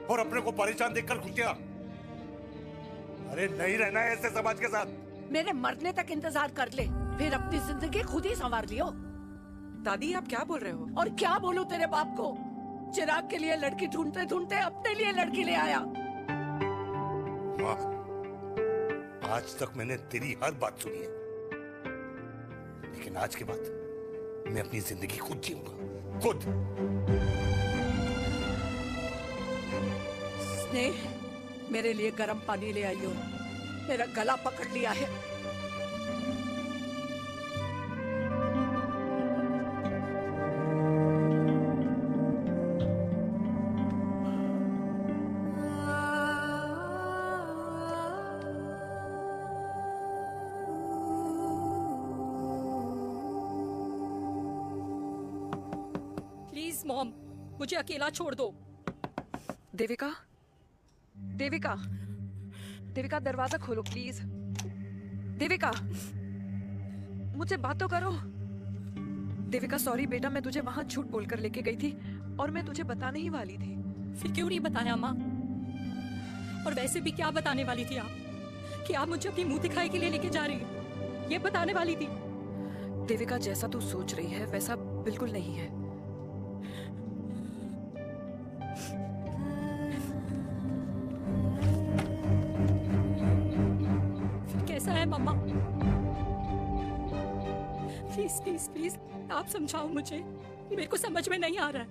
S6: और अपने को परेशान देखकर खुशियां। अरे नहीं रहना है ऐसे समाज के साथ।
S1: मेरे मरने तक इंतजार कर ले, फिर अपनी जिंदगी खुद ही संवार लियो।
S14: दादी आप क्या बोल रहे हो?
S1: और क्या बोलूं तेरे बाप को? चिराग के लिए लड़की ढूंढते ढूंढते अपने लिए लड़की ले आया।
S6: माँ, आज तक मैंने तेरी हर बात सुनी है, लेकिन आज के बाद मैं अपनी जिंदगी खुद जीऊंगा, खुद।
S1: स्नेह, मेरे लिए गर्म पानी ले आई हो, मेरा गला पकड़ लिया है।
S9: प्लीज मॉम, मुझे अकेला छोड़ दो।
S14: देविका, देविका, देविका दरवाजा खोलो प्लीज। देविका, मुझसे बात तो करो। देविका सॉरी बेटा, मैं तुझे वहां झूठ बोलकर लेके गई थी और मैं तुझे बताने ही वाली थी।
S9: फिर क्यों नहीं बताया माँ? और वैसे भी क्या बताने वाली थी आप? कि आप मुझे अपनी मुंह दिखाई के लिए लेके जा रही हैं, ये बताने वाली थी।
S14: देविका जैसा तू सोच रही है वैसा बिल्कुल नहीं है।
S9: कैसा है मम्मा? प्लीज प्लीज प्लीज आप समझाओ मुझे, मेरे को समझ में नहीं आ रहा है।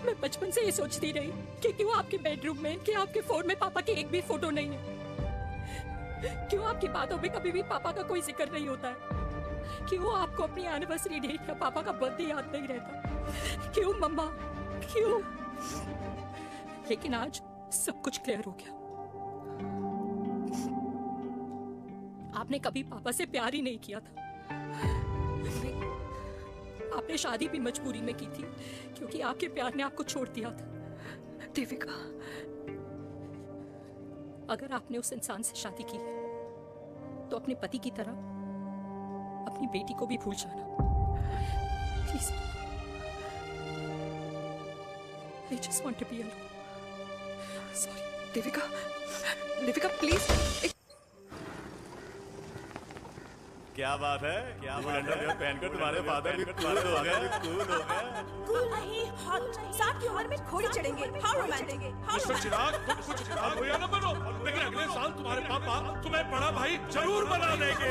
S9: मैं बचपन से ये सोचती रही कि क्यों आपके बेडरूम में, कि आपके फोन में पापा की एक भी फोटो नहीं है, क्यों आपकी बातों में कभी भी पापा का कोई जिक्र नहीं होता है, क्यों आपको अपनी एनिवर्सरी डेट या पापा का बर्थडे याद नहीं रहता, क्यों मम्मा, क्यों? लेकिन आज सब कुछ क्लियर हो गया। आपने कभी पापा से प्यार ही नहीं किया था। आपने शादी भी मजबूरी में की थी क्योंकि आपके प्यार ने आपको छोड़ दिया था।
S14: देविका,
S9: अगर आपने उस इंसान से शादी की है तो अपने पति की तरह अपनी बेटी को भी भूल जाना please. I just want to be alone. Sorry.
S14: Devika, Devika please.
S10: क्या बात है? क्या अंडरवियर पहनकर तुम्हारे फादर भी कूल हो गए, कूल हो गए।
S11: कूल नहीं, हॉट। 60 की उम्र में घोड़ी चढ़ेंगे। How romantic.
S6: मिस्टर चिराग, तुम कुछ चिराग भैया ना बनो, लेकिन अगले साल तुम्हारे पापा तुम्हें बड़ा भाई जरूर बना देंगे।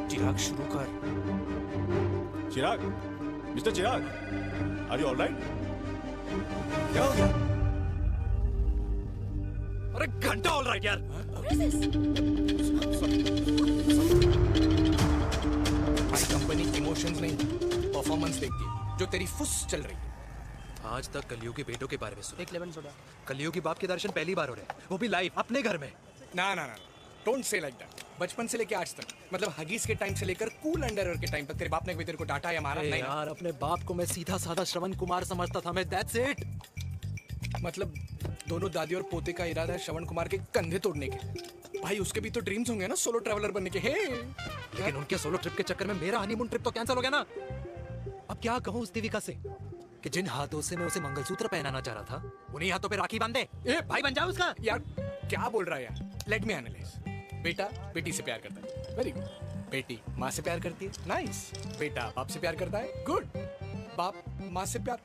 S5: चिराग शुरू कर।
S10: Chirag, mister Chirag, are you alright?
S5: क्या हो गया? अरे घंटा ऑल राइट यार। भाई कंपनी इमोशंस नहीं परफॉर्मेंस देखती है, जो तेरी फुस चल रही है।
S2: आज तक कलियुग के बेटों के बारे में सुना।
S18: एक लेमन सोडा।
S2: कलियुग के बाप के दर्शन पहली बार हो रहे हैं, वो भी लाइव अपने घर में।
S5: ना ना ना, डोंट से लाइक दैट। बचपन से लेके आज तक, मतलब हगीज के टाइम से लेकर कूल अंडरवेयर के टाइम तक तेरे बाप ने कभी तेरे को डांटा या मारा? नहीं
S2: यार, अपने बाप को मैं सीधा साधा श्रवण कुमार समझता था मैं, दैट्स इट।
S5: मतलब दोनों दादी और पोते का इरादा है श्रवण कुमार के कंधे तोड़ने के। भाई उसके भी तो ड्रीम्स होंगे ना सोलो ट्रैवलर बनने के।
S2: लेकिन उनके सोलो ट्रिप के चक्कर में मेरा हनीमून ट्रिप तो कैंसिल हो गया ना। अब क्या कहूँ उस देविका से कि जिन हाथों से मैं उसे मंगलसूत्र पहनाना चाह रहा था, उन्हीं हाथों पे राखी बांध दे। ए भाई बन जाओ उसका।
S5: यार क्या बोल रहा है यार? Let me analyse. बेटा बेटी से प्यार करता है, वेरी गुड। बेटी माँ से प्यार करती है, नाइस। बेटा बाप से प्यार करता है, गुड। बाप माँ से प्यार।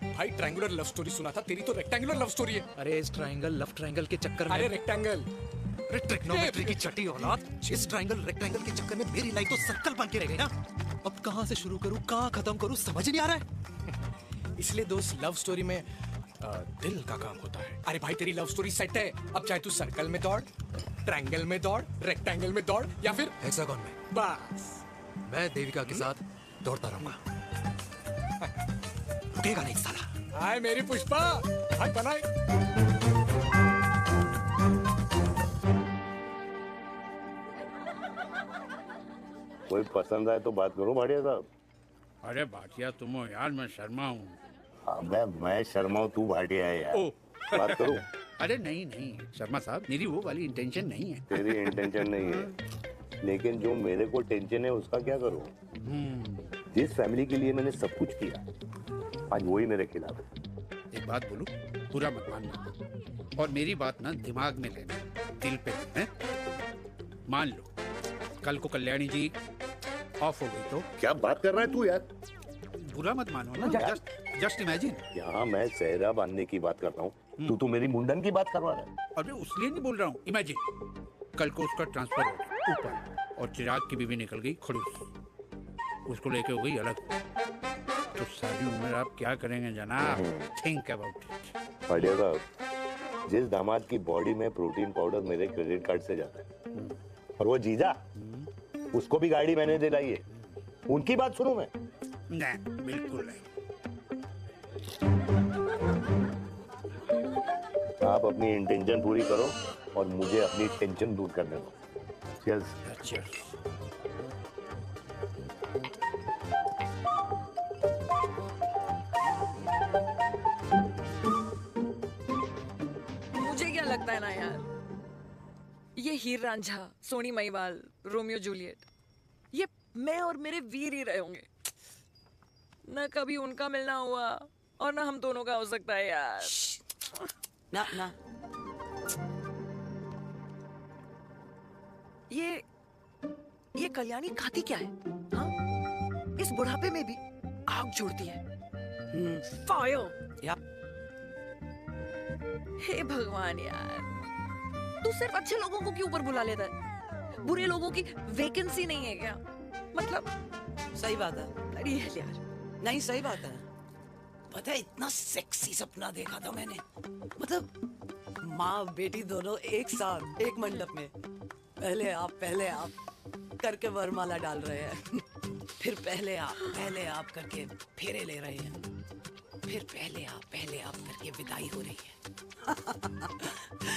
S5: भाई ट्रायंगुलर लव स्टोरी सुना था, तेरी तो रेक्टेंगुलर लव स्टोरी है।
S2: अरे इस ट्रायंगल लव ट्रायंगल के चक्कर में,
S5: अरे रेक्टेंगल,
S2: अरे ट्रिग्नोमेट्री की छठी औलाद, इस ट्रायंगल रेक्टेंगल के चक्कर में मेरी लाइफ तो सर्कल बन के रह गई ना। अब कहाँ से शुरू करूँ, कहाँ खत्म करूँ, समझ ही नहीं आ रहा है।
S5: इसलिए दोस्त लव स्टोरी में दिल का काम होता है। अरे भाई तेरी लव स्टोरी सेट है, अब चाहे तू सर्कल में दौड़, ट्रायंगल में दौड़, रेक्टेंगल में दौड़ या फिर
S2: हेक्सागन में,
S5: बस
S2: मैं देविका के साथ दौड़ता रहूंगा। रुकेगा नहीं साला।
S5: हाय मेरी पुष्पा, हाय बनाए।
S7: कोई पसंद आए तो बात करो भाटिया साहब।
S8: अरे भाटिया तुम हो यार, मैं शर्मा हूँ।
S7: अबे मैं शर्मा हूँ, तू भाटिया है यार। बात करो।
S8: अरे नहीं नहीं शर्मा साहब, मेरी वो वाली इंटेंशन नहीं है।
S7: तेरी इंटेंशन नहीं है, लेकिन जो मेरे को टेंशन है उसका क्या करूँ? जिस फैमिली के लिए मैंने सब कुछ किया, आज वही मेरे खिलाफ है।
S8: बात बोलूं, बुरा मत मानना, और मेरी बात ना दिमाग में लेना, दिल पे है। मान लो कल को कल्याणी जी ऑफ हो गई तो
S6: क्या बात कर रहा है तू यार?
S8: बुरा मत मानो ना, जस्ट इमेजिन।
S6: यहाँ मैं सेहरा बांधने की बात कर रहा हूँ, तू मेरी मुंडन की बात करवा रहा है।
S8: अरे उसलिए नहीं बोल रहा हूँ, इमेजिन कल को उसका ट्रांसफर हो गया ऊपर और चिराग की बीवी निकल गई खड़ूस, उसको लेके हो गई अलग, तो सारी उम्र आप क्या करेंगे जनाब? Think about it.
S6: बढ़िया साहब, जिस दामाद की बॉडी में प्रोटीन पाउडर मेरे क्रेडिट कार्ड से जाता है, और वो जीजा, उसको भी गाड़ी मैंने दिलाई है, उनकी बात सुनूं मैं?
S8: नहीं, बिल्कुल नहीं।
S6: आप अपनी इंटेंशन पूरी करो और मुझे अपनी टेंशन दूर करने दो। Cheers.
S8: Cheers.
S14: मुझे क्या लगता है ना यार, ये हीर रांझा, सोनी महिवाल, रोमियो जूलियट, ये मैं और मेरे वीर ही रहे होंगे। न कभी उनका मिलना हुआ और ना हम दोनों का हो सकता है यार।
S15: ना ना, ये कल्याणी खाती क्या है? हाँ? इस बुढ़ापे में भी आग छोड़ती है। फायर। या
S14: हे भगवान यार, तू सिर्फ अच्छे लोगों को क्यों ऊपर बुला लेता है? बुरे लोगों की वैकेंसी नहीं है क्या? मतलब
S15: सही बात है।
S14: अरे यार,
S15: नहीं सही बात है। पता है इतना सेक्सी सपना देखा था मैंने, मतलब माँ बेटी दोनों एक साथ एक मंडप में, पहले आप करके वरमाला डाल रहे हैं, फिर पहले आप करके फेरे ले रहे हैं, फिर पहले आप करके विदाई हो रही है,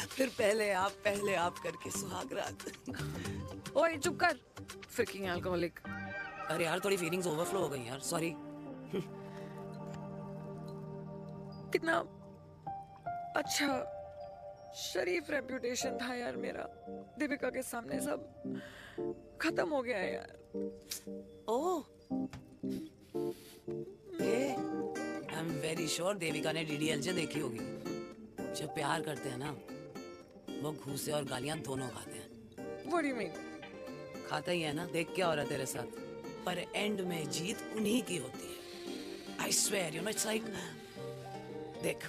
S15: फिर पहले आप करके सुहाग रात।
S14: ओए चुप कर, फ्रिकिंग अल्कोहलिक।
S15: अरे यार थोड़ी फीलिंग्स ओवरफ्लो हो गई यार, सॉरी।
S14: कितना अच्छा शरीफ रेप्यूटेशन था यार मेरा, दीपिका के सामने सब खत्म हो गया है यार।
S15: Oh, I am very sure Devika ने डीडीएलजे देखी होगी। जब प्यार करते हैं ना, वो घूसे और गालियां दोनों खाते हैं।
S14: What do you mean?
S15: खाता ही है ना, देख क्या हो रहा है तेरे साथ, पर एंड में जीत उन्हीं की होती है। I swear, you know, it's like, देख,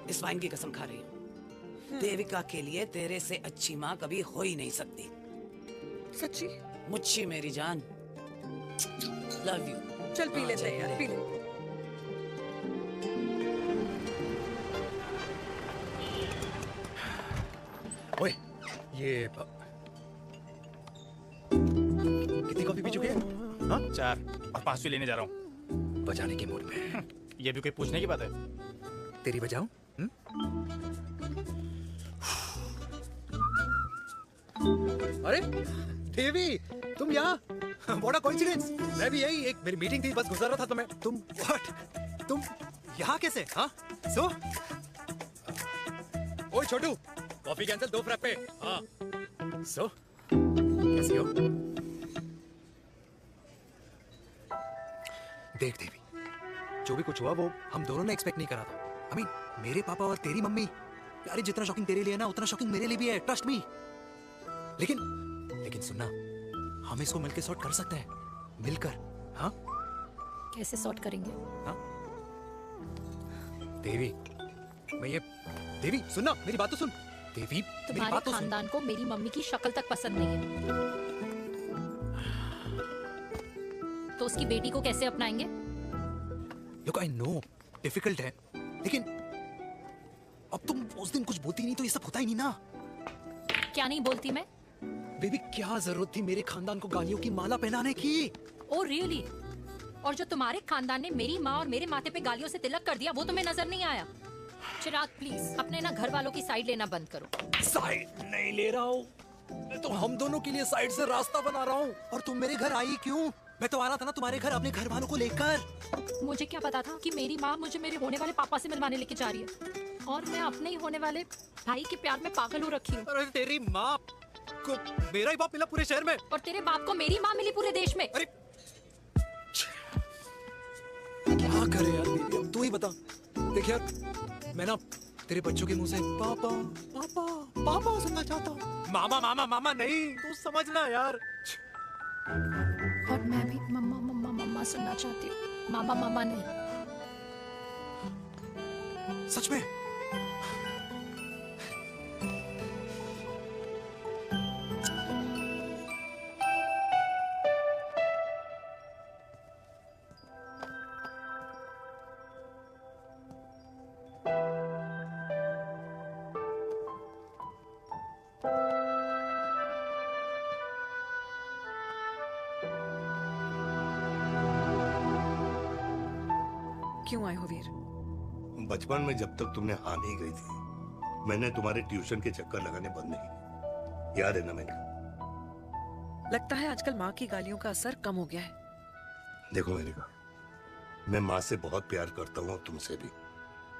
S15: इस वाइन की कसम खा रही हूँ, देविका के लिए तेरे से अच्छी माँ कभी हो ही नहीं सकती।
S14: सच्ची?
S15: मुच्छी मेरी जान, लव यू।
S14: चल पी लेते हैं यार, पी ले।
S2: ओए, ये कितनी कॉफी पी चुके हैं? हाँ?
S18: 4 और 5 लेने जा रहा हूँ।
S2: बजाने के मूड में।
S18: ये भी कोई पूछने की बात है?
S2: तेरी बजाऊं? अरे देवी, तुम यहाँ? What a coincidence! मैं भी यही, एक मेरी मीटिंग थी, बस गुजर रहा था तो मैं, तुम यहाँ कैसे? हाँ? सो? ओए छोटू, कॉफी कैंसिल, 2 फ्रैप्पे। हाँ। सो? कैसी हो? देख देवी, जो भी कुछ हुआ वो हम दोनों ने एक्सपेक्ट नहीं करा था। I mean, मेरे पापा और तेरी मम्मी, यार जितना शॉकिंग तेरे लिए ना, उतना शॉकिंग मेरे लिए भी है, ट्रस्ट मी। लेकिन सुनना, हम इसको मिलकर सॉर्ट कर सकते हैं, मिलकर। हाँ?
S9: कैसे सॉर्ट करेंगे?
S2: हाँ? देवी, देवी सुनना, मेरी बात तो सुन। देवी, मेरी बात तो सुन।
S9: खानदान को मेरी मम्मी की शक्ल तक पसंद नहीं है, तो उसकी बेटी को कैसे अपनाएंगे?
S2: Look, I know, डिफिकल्ट है, लेकिन अब तुम उस दिन कुछ बोलती नहीं तो ये सब होता ही नहीं ना।
S9: क्या नहीं बोलती मैं?
S2: बेबी, क्या जरूरत थी मेरे खानदान को गालियों की माला पहनाने की?
S9: Oh really? और जो तुम्हारे खानदान ने मेरी माँ और मेरे माथे पे गालियों से तिलक कर दिया, वो तुम्हें नजर नहीं आया? चिराग प्लीज अपने ना घर वालों की साइड लेना बंद करो।
S2: साइड नहीं ले रहा हूँ, मैं तो हम दोनों के लिए साइड से रास्ता बना रहा हूँ। और तुम मेरे घर आई क्यों? मैं तो आ रहा था ना तुम्हारे घर अपने घर वालों को लेकर।
S9: मुझे क्या पता था कि मेरी माँ मुझे मेरे होने वाले पापा से मिलवाने लेके जा रही है, और मैं अपने ही होने वाले भाई के प्यार में पागल हो रखी हूँ।
S2: अरे तेरी माँ को मेरा ही बाप मिला पूरे शहर में,
S9: और तेरे बाप को मेरी माँ मिली पूरे देश में।
S2: अरे क्या करे यार बेबी, अब तू ही बता। देख यार, मैं ना तेरे बच्चों के मुंह से पापा पापा पापा सुनना चाहता हूँ। मामा मामा मामा नहीं, तू समझना यार।
S9: और मैं भी मम्मा मम्मा मम्मा सुनना चाहती हूँ, मामा मामा नहीं।
S2: सच में?
S14: क्यों आए हो वीर?
S7: बचपन में जब तक तुमने हाँ नहीं गई थी, मैंने तुम्हारे ट्यूशन के चक्कर लगाने बंद नहीं किए। याद है ना मैंने?
S14: लगता है आजकल माँ की गालियों का असर कम हो गया है।
S7: देखो मेरिका, मैं माँ से बहुत प्यार करता हूँ, तुमसे भी।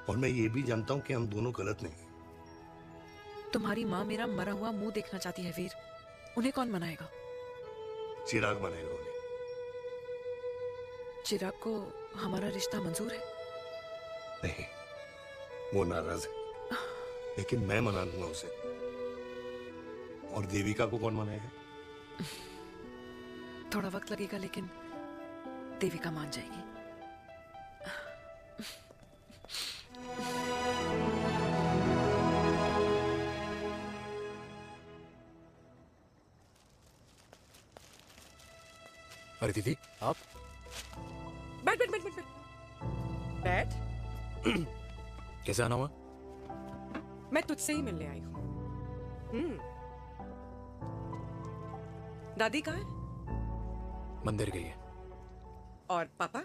S7: और मैं ये भी जानता हूँ कि हम दोनों गलत नहीं।
S14: तुम्हारी माँ मेरा मरा हुआ मुंह देखना चाहती है वीर। उन्हें कौन मनाएगा?
S7: चिराग मनाएगा उन्हें।
S14: चिराग को हमारा रिश्ता मंजूर है?
S7: नहीं, वो नाराज है, लेकिन मैं मना लूंगा उसे। और देविका को कौन मनाएगा?
S14: थोड़ा वक्त लगेगा, लेकिन देविका मान जाएगी।
S2: अरे दीदी, आप
S15: बैठ बैठ बैठ बैठ बैठ बैठ।
S2: कैसे आना हुआ?
S15: मैं तुझसे ही मिलने आई हूँ। दादी कहाँ है?
S2: मंदिर गई है।
S15: और पापा?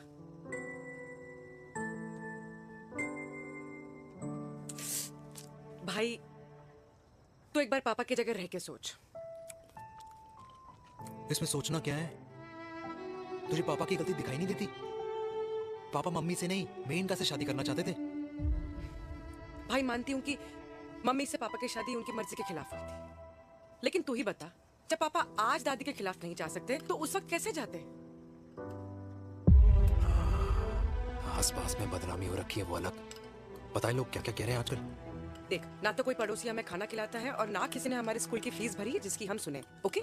S15: भाई, तो एक बार पापा की जगह रह के सोच।
S2: इसमें सोचना क्या है? तुझे पापा की गलती दिखाई नहीं देती? पापा मम्मी से नहीं, मेनका से शादी करना चाहते थे।
S15: भाई, मानती हूँ कि मम्मी से पापा की शादी उनकी मर्जी के खिलाफ हुई थी, लेकिन तू ही बता, जब पापा आज दादी के खिलाफ नहीं जा सकते तो उस वक्त कैसे जाते?
S2: आसपास में बदनामी हो रखी है, वो अलग। पता है लोग क्या क्या कह रहे हैं आजकल?
S15: देख, ना तो कोई पड़ोसी हमें खाना खिलाता है और ना किसी ने हमारे स्कूल की फीस भरी है जिसकी हम सुने। ओके?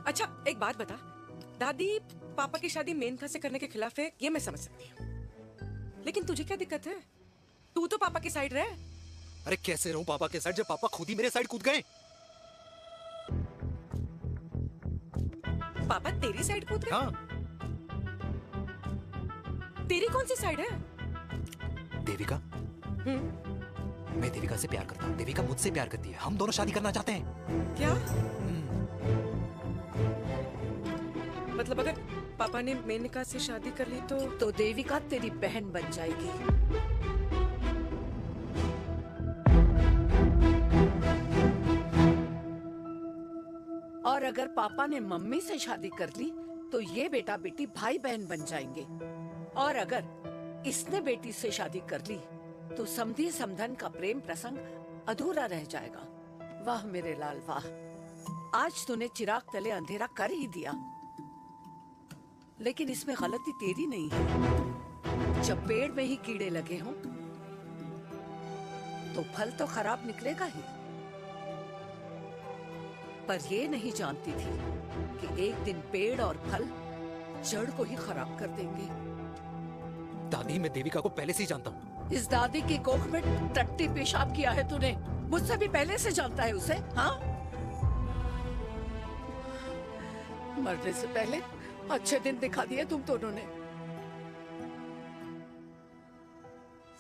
S15: अच्छा, एक बात बता, दादी पापा की शादी मेनका से करने के खिलाफ है, ये मैं समझ सकती हूँ, लेकिन तुझे क्या दिक्कत है? तू तो पापा की साइड रहे।
S2: अरे कैसे रहूं पापा के साइड जब पापा खुद ही मेरे साइड कूद गए?
S15: पापा तेरी साइड कूद गए?
S2: हाँ।
S15: तेरी कौन सी साइड है?
S2: देविका। मैं देविका से प्यार करता हूँ, देविका मुझसे प्यार करती है, हम दोनों शादी करना चाहते हैं।
S15: क्या? मतलब अगर पापा ने मेनका से शादी कर ली तो
S1: देविका तेरी बहन बन जाएगी। और अगर पापा ने मम्मी से शादी कर ली तो ये बेटा बेटी भाई बहन बन जाएंगे। और अगर इसने बेटी से शादी कर ली तो समधी समधन का प्रेम प्रसंग अधूरा रह जाएगा। वाह मेरे लाल वाह, आज तूने चिराग तले अंधेरा कर ही दिया। लेकिन इसमें गलती तेरी नहीं है। जब पेड़ में ही कीड़े लगे हों तो फल तो खराब निकलेगा ही। पर ये नहीं जानती थी कि एक दिन पेड़ और फल जड़ को ही खराब कर देंगे।
S2: दादी, मैं देविका को पहले से ही जानता हूँ।
S1: इस दादी की कोख में टट्टी पेशाब किया है तूने, मुझसे भी पहले से जानता है उसे। हाँ, मरने से पहले अच्छे दिन दिखा दिए तुम दोनों ने।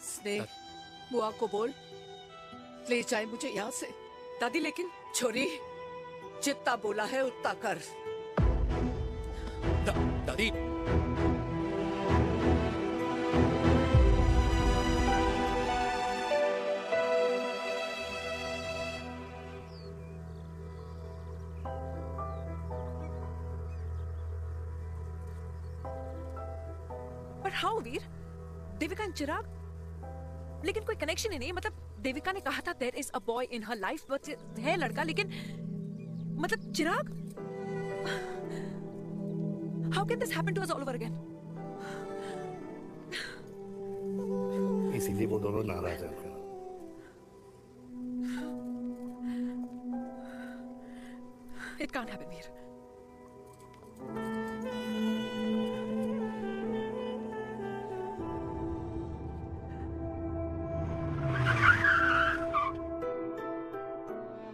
S1: स्नेह, बुआ को बोल ले जाए मुझे यहाँ से।
S15: दादी, लेकिन
S1: छोरी, जितना बोला है उतना कर।
S2: दादी,
S14: पर हाउ वीर? देविका एंड चिराग, लेकिन कोई कनेक्शन ही नहीं। मतलब देविका ने कहा था there is a boy in her life, but है लड़का, लेकिन मतलब Chirag, how can this happen to us all over again?
S6: इसीलिए वो दोनों नाराज हैं।
S14: It can't happen, Veer.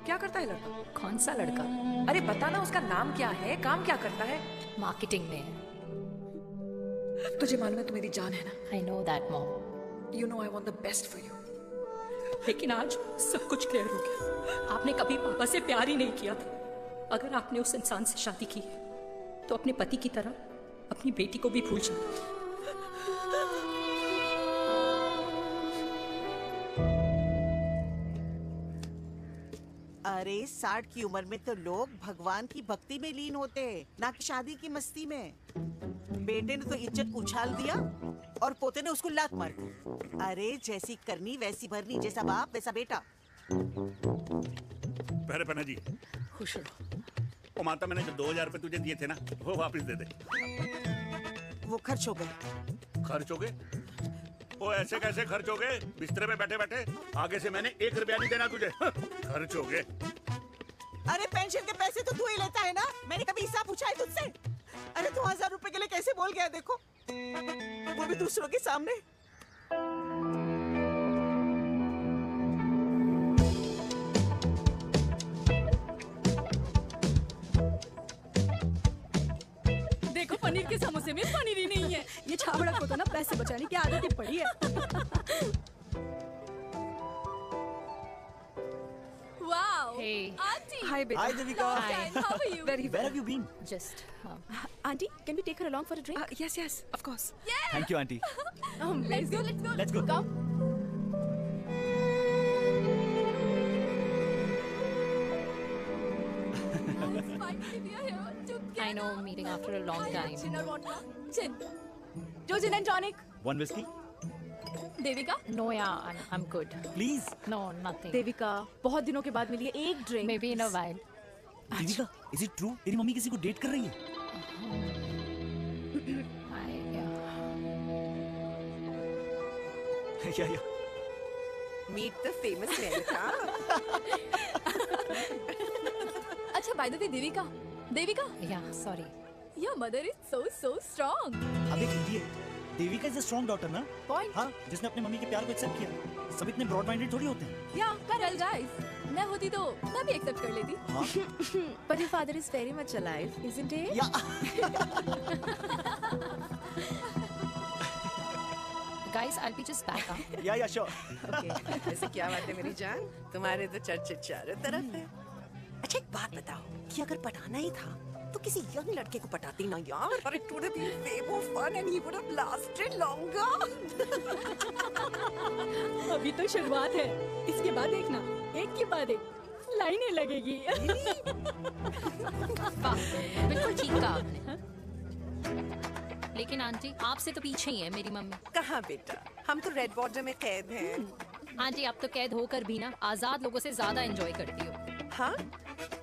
S14: क्या करता है लड़का?
S9: कौन सा लड़का?
S14: अरे बता ना, उसका नाम क्या है, काम क्या करता है?
S9: मार्केटिंग में है।
S14: तुझे मालूम है तू मेरी जान है ना?
S9: I know that, mom.
S14: You know I want the best for you.
S9: लेकिन आज सब कुछ क्लियर हो गया। आपने कभी पापा से प्यार ही नहीं किया था। अगर आपने उस इंसान से शादी की है, तो अपने पति की तरह अपनी बेटी को भी भूल जाओ।
S17: अरे 60 की उम्र में तो लोग भगवान की भक्ति में लीन होते हैं, ना कि शादी की मस्ती में। बेटे ने तो इज्जत उछाल दिया और पोते ने उसको लात मार दी। अरे जैसी करनी वैसी भरनी, जैसा बाप वैसा बेटा।
S3: पहले पन्ना जी
S9: खुश रहो।
S3: ओ माता, मैंने जो 2000 रुपए तुझे दिए थे ना, वो वापस दे दे।
S17: वो खर्च हो गए।
S3: खर्च हो गए? ओ ऐसे कैसे खर्च हो गए? बिस्तरे में बैठे बैठे। आगे से मैंने 1 रुपया नहीं देना तुझे। खर्च हो गए।
S17: अरे पेंशन के पैसे तो तू ही लेता है ना, मैंने कभी हिसाब पूछा है तुझसे? अरे 2000 रुपए के लिए कैसे बोल गया देखो, वो भी दूसरों के सामने।
S11: देखो पनीर के समोसे में पनीर ही नहीं है। ये छाबड़ा को तो ना पैसे बचाने की आदत ही पड़ी है।
S9: Wow. Hey.
S11: Auntie.
S14: Hi, beta.
S11: Hi, Devika.
S14: Long time.
S11: How are you?
S14: Very well.
S11: Where have you
S14: been?
S9: Just.
S11: Auntie, can we take her along for a drink?
S14: Yes, yes, of course.
S11: Yeah.
S10: Thank you, auntie.
S11: Let's go. Let's go.
S10: Let's go.
S11: Come.
S9: I know, meeting after a long time.
S11: Gin or vodka? Gin. Joe, gin and tonic.
S10: One whiskey,
S11: Devika?
S9: No, yeah, I'm good.
S10: please.
S9: No, nothing.
S11: Devika, बहुत दिनों के बाद मिली है, एक drink.
S9: Maybe in a while.
S10: Deepika, is it true? तेरी mummy किसी को date कर रही है? Yeah.
S17: Meet the famous America.
S11: अच्छा, by the way, Devika,
S9: Yeah, sorry.
S11: your mother is so strong.
S10: अब एक हिंदी है। Devika is a strong daughter ना?
S11: Point.
S10: हाँ, जिसने अपने मम्मी के प्यार को एक्सेप्ट किया। सब इतने ब्रॉड माइंडेड थोड़ी होते हैं।
S11: Yeah, well, guys, मैं होती तो मैं भी एक्सेप्ट कर लेती। But your father is very much alive, isn't he?
S9: Guys, I'll be just back. Huh?
S10: Yeah, sure.
S17: Okay, ऐसे क्या बात है मेरी जान? तुम्हारे तो चर्चे चारों तरफ है। अच्छा एक बात बताओ, कि अगर पटाना ही था तो किसी यंग लड़के को पटाती ना यार। और it would have been way more fun and he would have lasted longer.
S11: अभी तो शुरुआत है, इसके बाद देखना, एक के बाद एक लाइनें लगेगी।
S9: बिल्कुल ठीक कहा आपने। लेकिन आंटी, आपसे तो पीछे ही है मेरी मम्मी।
S17: कहाँ बेटा, हम तो रेड वाटर में कैद हैं।
S9: आंटी, आप तो कैद होकर भी ना आजाद लोगों से ज्यादा एंजॉय करती हो।
S17: हाँ?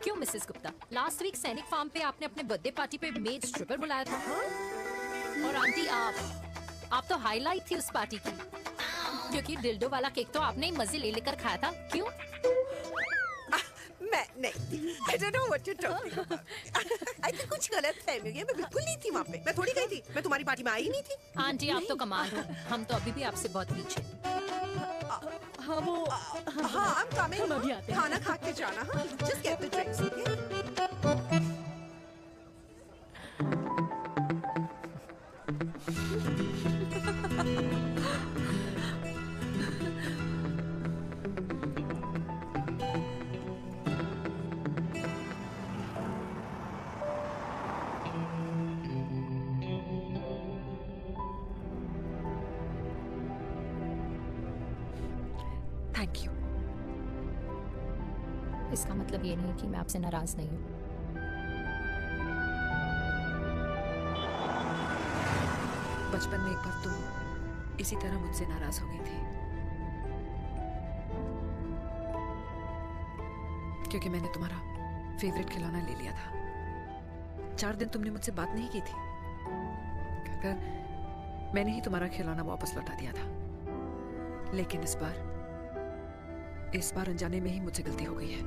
S9: क्यों मिसेस गुप्ता, लास्ट वीक सैनिक फार्म पे आपने अपने बर्थडे पार्टी पे मेड स्ट्रिपर बुलाया था। और आंटी, आप तो हाईलाइट थी उस पार्टी की, क्योंकि डिल्डो वाला केक तो आपने ही मजे ले लेकर खाया था। क्यों?
S17: मैं नहीं, I don't know what you're talking about. I think कुछ गलत फहमी हुई है, मैं बिल्कुल नहीं थी वहाँ पे। मैं थोड़ी गई थी, मैं तुम्हारी पार्टी में आई नहीं थी।
S9: आंटी, आप तो कमाल हो, हम तो अभी भी आपसे बहुत पीछे।
S11: हाँ वो,
S17: हाँ I'm coming।
S11: हम अभी आते हैं।
S17: खाना खा के जाना। हाँ, just get the drinks, okay?
S14: Thank you.
S9: इसका मतलब ये नहीं कि मैं आपसे नाराज नहीं हूँ।
S14: बचपन में एक बार तुम इसी तरह मुझसे नाराज हो गई थी, क्योंकि मैंने तुम्हारा फेवरेट खिलौना ले लिया था। 4 दिन तुमने मुझसे बात नहीं की थी, कहकर मैंने ही तुम्हारा खिलौना वापस लौटा दिया था। लेकिन इस बार अनजाने में ही मुझसे गलती हो गई है।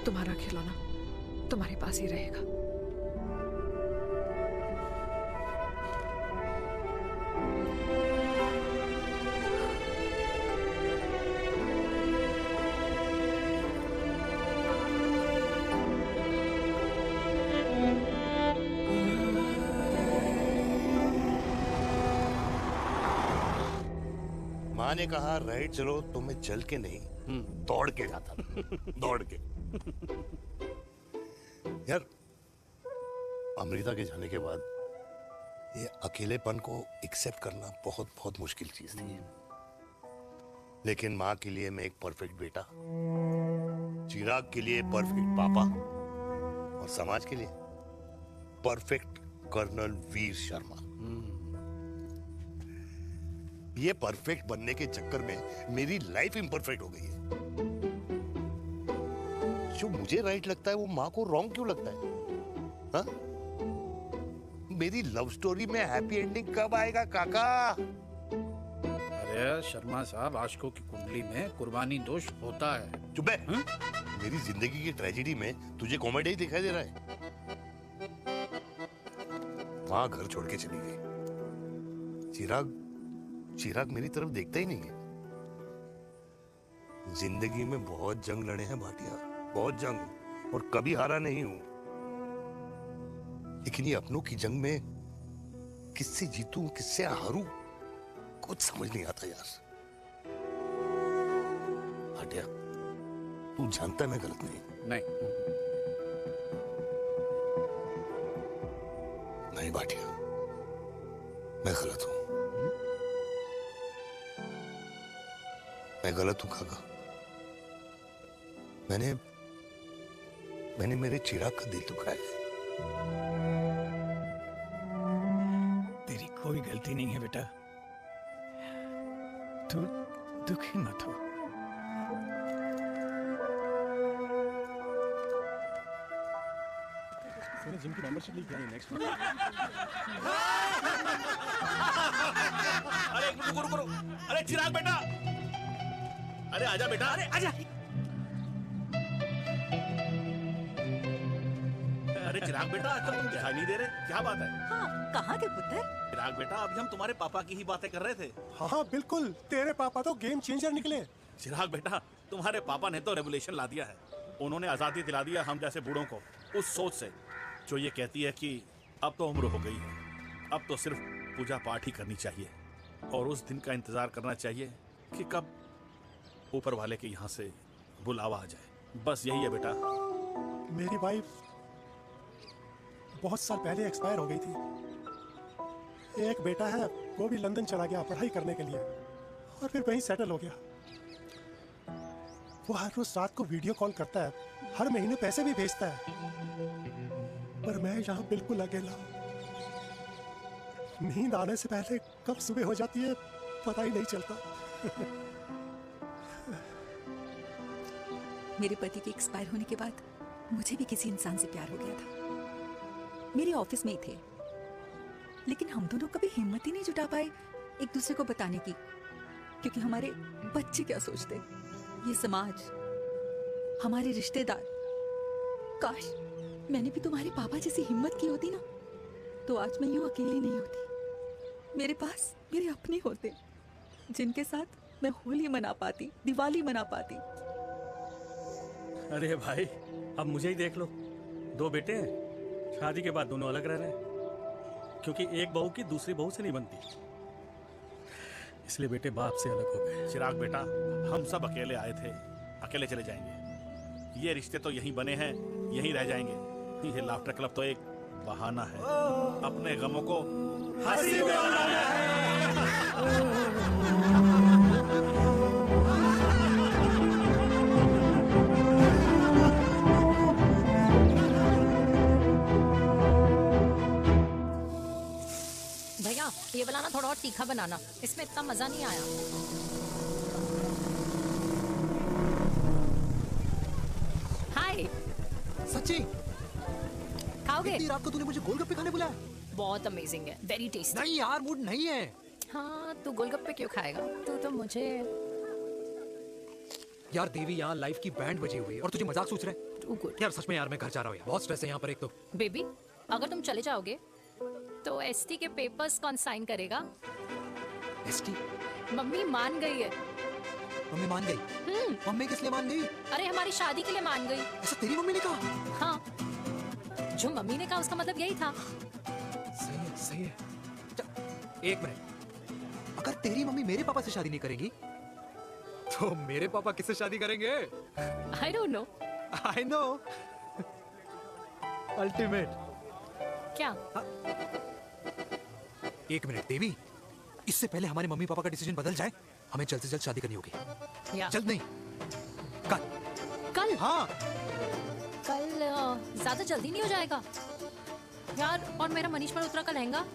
S14: तुम्हारा खिलौना तुम्हारे पास ही रहेगा।
S6: माँ ने कहा राइट चलो तो मैं चल के नहीं दौड़ के जाता था। दौड़ के। यार अमृता के जाने के बाद ये अकेलेपन को एक्सेप्ट करना बहुत बहुत मुश्किल चीज थी। लेकिन माँ के लिए मैं एक परफेक्ट बेटा, चिराग के लिए परफेक्ट पापा और समाज के लिए परफेक्ट कर्नल वीर शर्मा। ये परफेक्ट बनने के चक्कर में मेरी लाइफ इम्परफेक्ट हो गई है। जो मुझे राइट लगता है वो माँ को रॉन्ग क्यों लगता है? हा? मेरी लव स्टोरी में हैप्पी एंडिंग कब आएगा काका?
S8: अरे शर्मा साहब, आशिकों की कुंडली में कुर्बानी दोष होता है।
S6: चुप है। मेरी जिंदगी की ट्रेजेडी में तुझे कॉमेडी ही दिखाई दे रहा है। माँ घर छोड़ के चली गई। चिराग मेरी तरफ देखता ही नहीं है। जिंदगी में बहुत जंग लड़े हैं भाटिया, बहुत जंग, और कभी हारा नहीं हूं। लेकिन ये अपनों की जंग में किससे जीतूं किससे हारूं कुछ समझ नहीं आता यार। भाटिया तू जानता है मैं गलत नहीं नहीं भाटिया, मैं गलत हूं। मैं गलत हूं काका। मैंने मेरे चिराग का दिल दुखाया है।
S19: तेरी कोई गलती नहीं है बेटा, तू दुखी मत हो।
S10: मैंने जिम की मेंबरशिप ली क्या नेक्स्ट
S3: अरे रुको। अरे चिराग बेटा, अरे आजा बेटा, अरे आजा। अरे चिराग बेटा, आजकल तुम दिखाई नहीं दे रहे, क्या बात है?
S20: हाँ, कहाँ थे पुत्र?
S3: चिराग बेटा, अभी हम तुम्हारे पापा की ही बातें कर रहे थे।
S10: हाँ बिल्कुल, तेरे पापा तो गेम चेंजर निकले।
S3: चिराग बेटा, तुम्हारे पापा ने तो रेवोल्यूशन ला दिया है। उन्होंने आजादी दिला दिया हम जैसे बूढ़ों को, उस सोच से जो ये कहती है कि अब तो उम्र हो गई है, अब तो सिर्फ पूजा पाठ ही करनी चाहिए और उस दिन का इंतजार करना चाहिए कि कब ऊपर वाले के यहाँ से बुलावा आ जाए। बस यही है बेटा।
S10: मेरी वाइफ बहुत साल पहले एक्सपायर हो गई थी। एक बेटा है, वो भी लंदन चला गया पढ़ाई करने के लिए और फिर वहीं सेटल हो गया। वो हर रोज रात को वीडियो कॉल करता है, हर महीने पैसे भी भेजता है, पर मैं यहाँ बिल्कुल अकेला हूँ। नींद आने से पहले कब सुबह हो जाती है पता ही नहीं चलता।
S20: मेरे पति के एक्सपायर होने के बाद मुझे भी किसी इंसान से प्यार हो गया था। मेरे ऑफिस में ही थे, लेकिन हम दोनों कभी हिम्मत ही नहीं जुटा पाए एक दूसरे को बताने की, क्योंकि हमारे बच्चे क्या सोचते, ये समाज, हमारे रिश्तेदार। काश मैंने भी तुम्हारे पापा जैसी हिम्मत की होती ना, तो आज मैं यूं अकेली नहीं होती। मेरे पास मेरे अपने होते, जिनके साथ मैं होली मना पाती, दिवाली मना पाती।
S19: अरे भाई, अब मुझे ही देख लो, 2 बेटे हैं, शादी के बाद दोनों अलग रह रहे हैं, क्योंकि एक बहू की दूसरी बहू से नहीं बनती, इसलिए बेटे बाप से अलग हो गए।
S3: चिराग बेटा, हम सब अकेले आए थे, अकेले चले जाएंगे। ये रिश्ते तो यहीं बने हैं, यहीं रह जाएंगे। ये लाफ्टर क्लब तो एक बहाना है अपने गमों को हंसी में बनाना है।
S9: भैया, ये वाला ना थोड़ा और तीखा बनाना, इसमें इतना मजा नहीं आया। हाय।
S2: सच्ची?
S9: खाओगे?
S2: इतनी रात को तूने मुझे गोलगप्पे खाने बुलाया?
S9: बहुत अमेजिंग है, वेरी टेस्टी।
S2: नहीं यार, मूड नहीं है।
S9: हाँ, तू गोलगप्पे क्यों खाएगा? तू तो मुझे।
S2: यार देवी, यहाँ लाइफ की बैंड बजी हुई है और तुझे मजाक सोच रहे है? यार सच में यार, मैं घर जा रहा हूँ यार, बहुत स्ट्रेस है यहाँ पर एक तो।
S9: बेबी, अगर तुम चले जाओगे तो एसटी के पेपर्स कौन साइन करेगा?
S2: एसटी?
S9: मम्मी मान गई है।
S2: मम्मी मान गई? मम्मी किस लिए मान गई?
S9: अरे हमारी शादी के लिए मान गई।
S2: ऐसा तेरी मम्मी ने कहा?
S9: हाँ, जो मम्मी ने कहा उसका मतलब यही था।
S2: सही है, सही है। एक मिनट, अगर तेरी मम्मी मेरे पापा से शादी नहीं करेगी तो मेरे पापा किससे शादी करेंगे?
S9: I don't know.
S2: I know. Ultimate.
S9: क्या?
S2: एक मिनट देवी, इससे पहले हमारे मम्मी पापा का डिसीजन बदल जाए, हमें जल्द से जल्द शादी करनी होगी। जल्द नहीं, कल। हाँ,
S9: कल ज्यादा जल्दी नहीं हो जाएगा यार? और मेरा मनीष मल्होत्रा का लहंगा?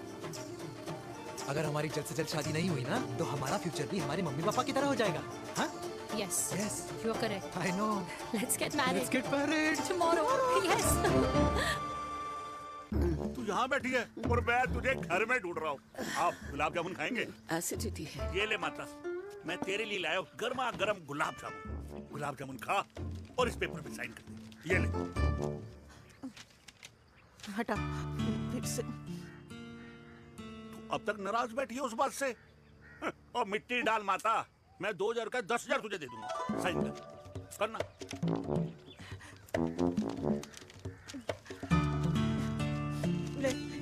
S2: अगर हमारी जल्द से जल्द शादी नहीं हुई ना, तो हमारा फ्यूचर भी हमारे मम्मी पापा की तरह हो जाएगा। हाँ?
S9: Yes. Yes. You are correct.
S2: I know.
S9: Let's get married.
S2: Let's get married.
S9: Tomorrow. Yes.
S3: तू यहाँ बैठी है और मैं तुझे घर में ढूंढ रहा हूँ। आप गुलाब जामुन खाएंगे?
S1: एसिडिटी है।
S3: ये ले माता, मैं तेरे लिए लाया हूँ गर्मा गर्म गुलाब जामुन। गुलाब जामुन खा और इस पेपर पे साइन कर दे। ये ले।
S17: हटा फिर से।
S3: अब तक नाराज बैठी है उस बात से। और मिट्टी डाल माता, मैं 2000 का 10,000 तुझे दे दूंगा। साइन कर, करना।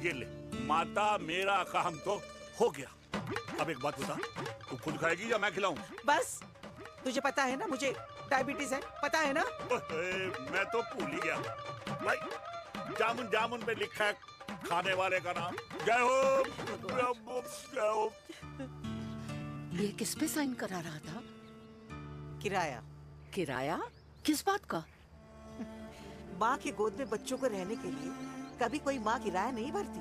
S3: ये ले माता, मेरा काम तो हो गया। अब एक बात बता, तू खुद खाएगी या मैं खिलाऊं?
S17: बस, तुझे पता है ना मुझे डायबिटीज है, पता है ना?
S3: मैं तो भूल ही गया भाई। जामुन जामुन पे लिखा है खाने वाले का नाम। जय हो, जय हो।
S1: ये किस पे साइन करा रहा था?
S17: किराया।
S1: किराया? किस बात का?
S17: माँ की गोद में बच्चों को रहने के लिए कभी कोई माँ किराया नहीं भरती,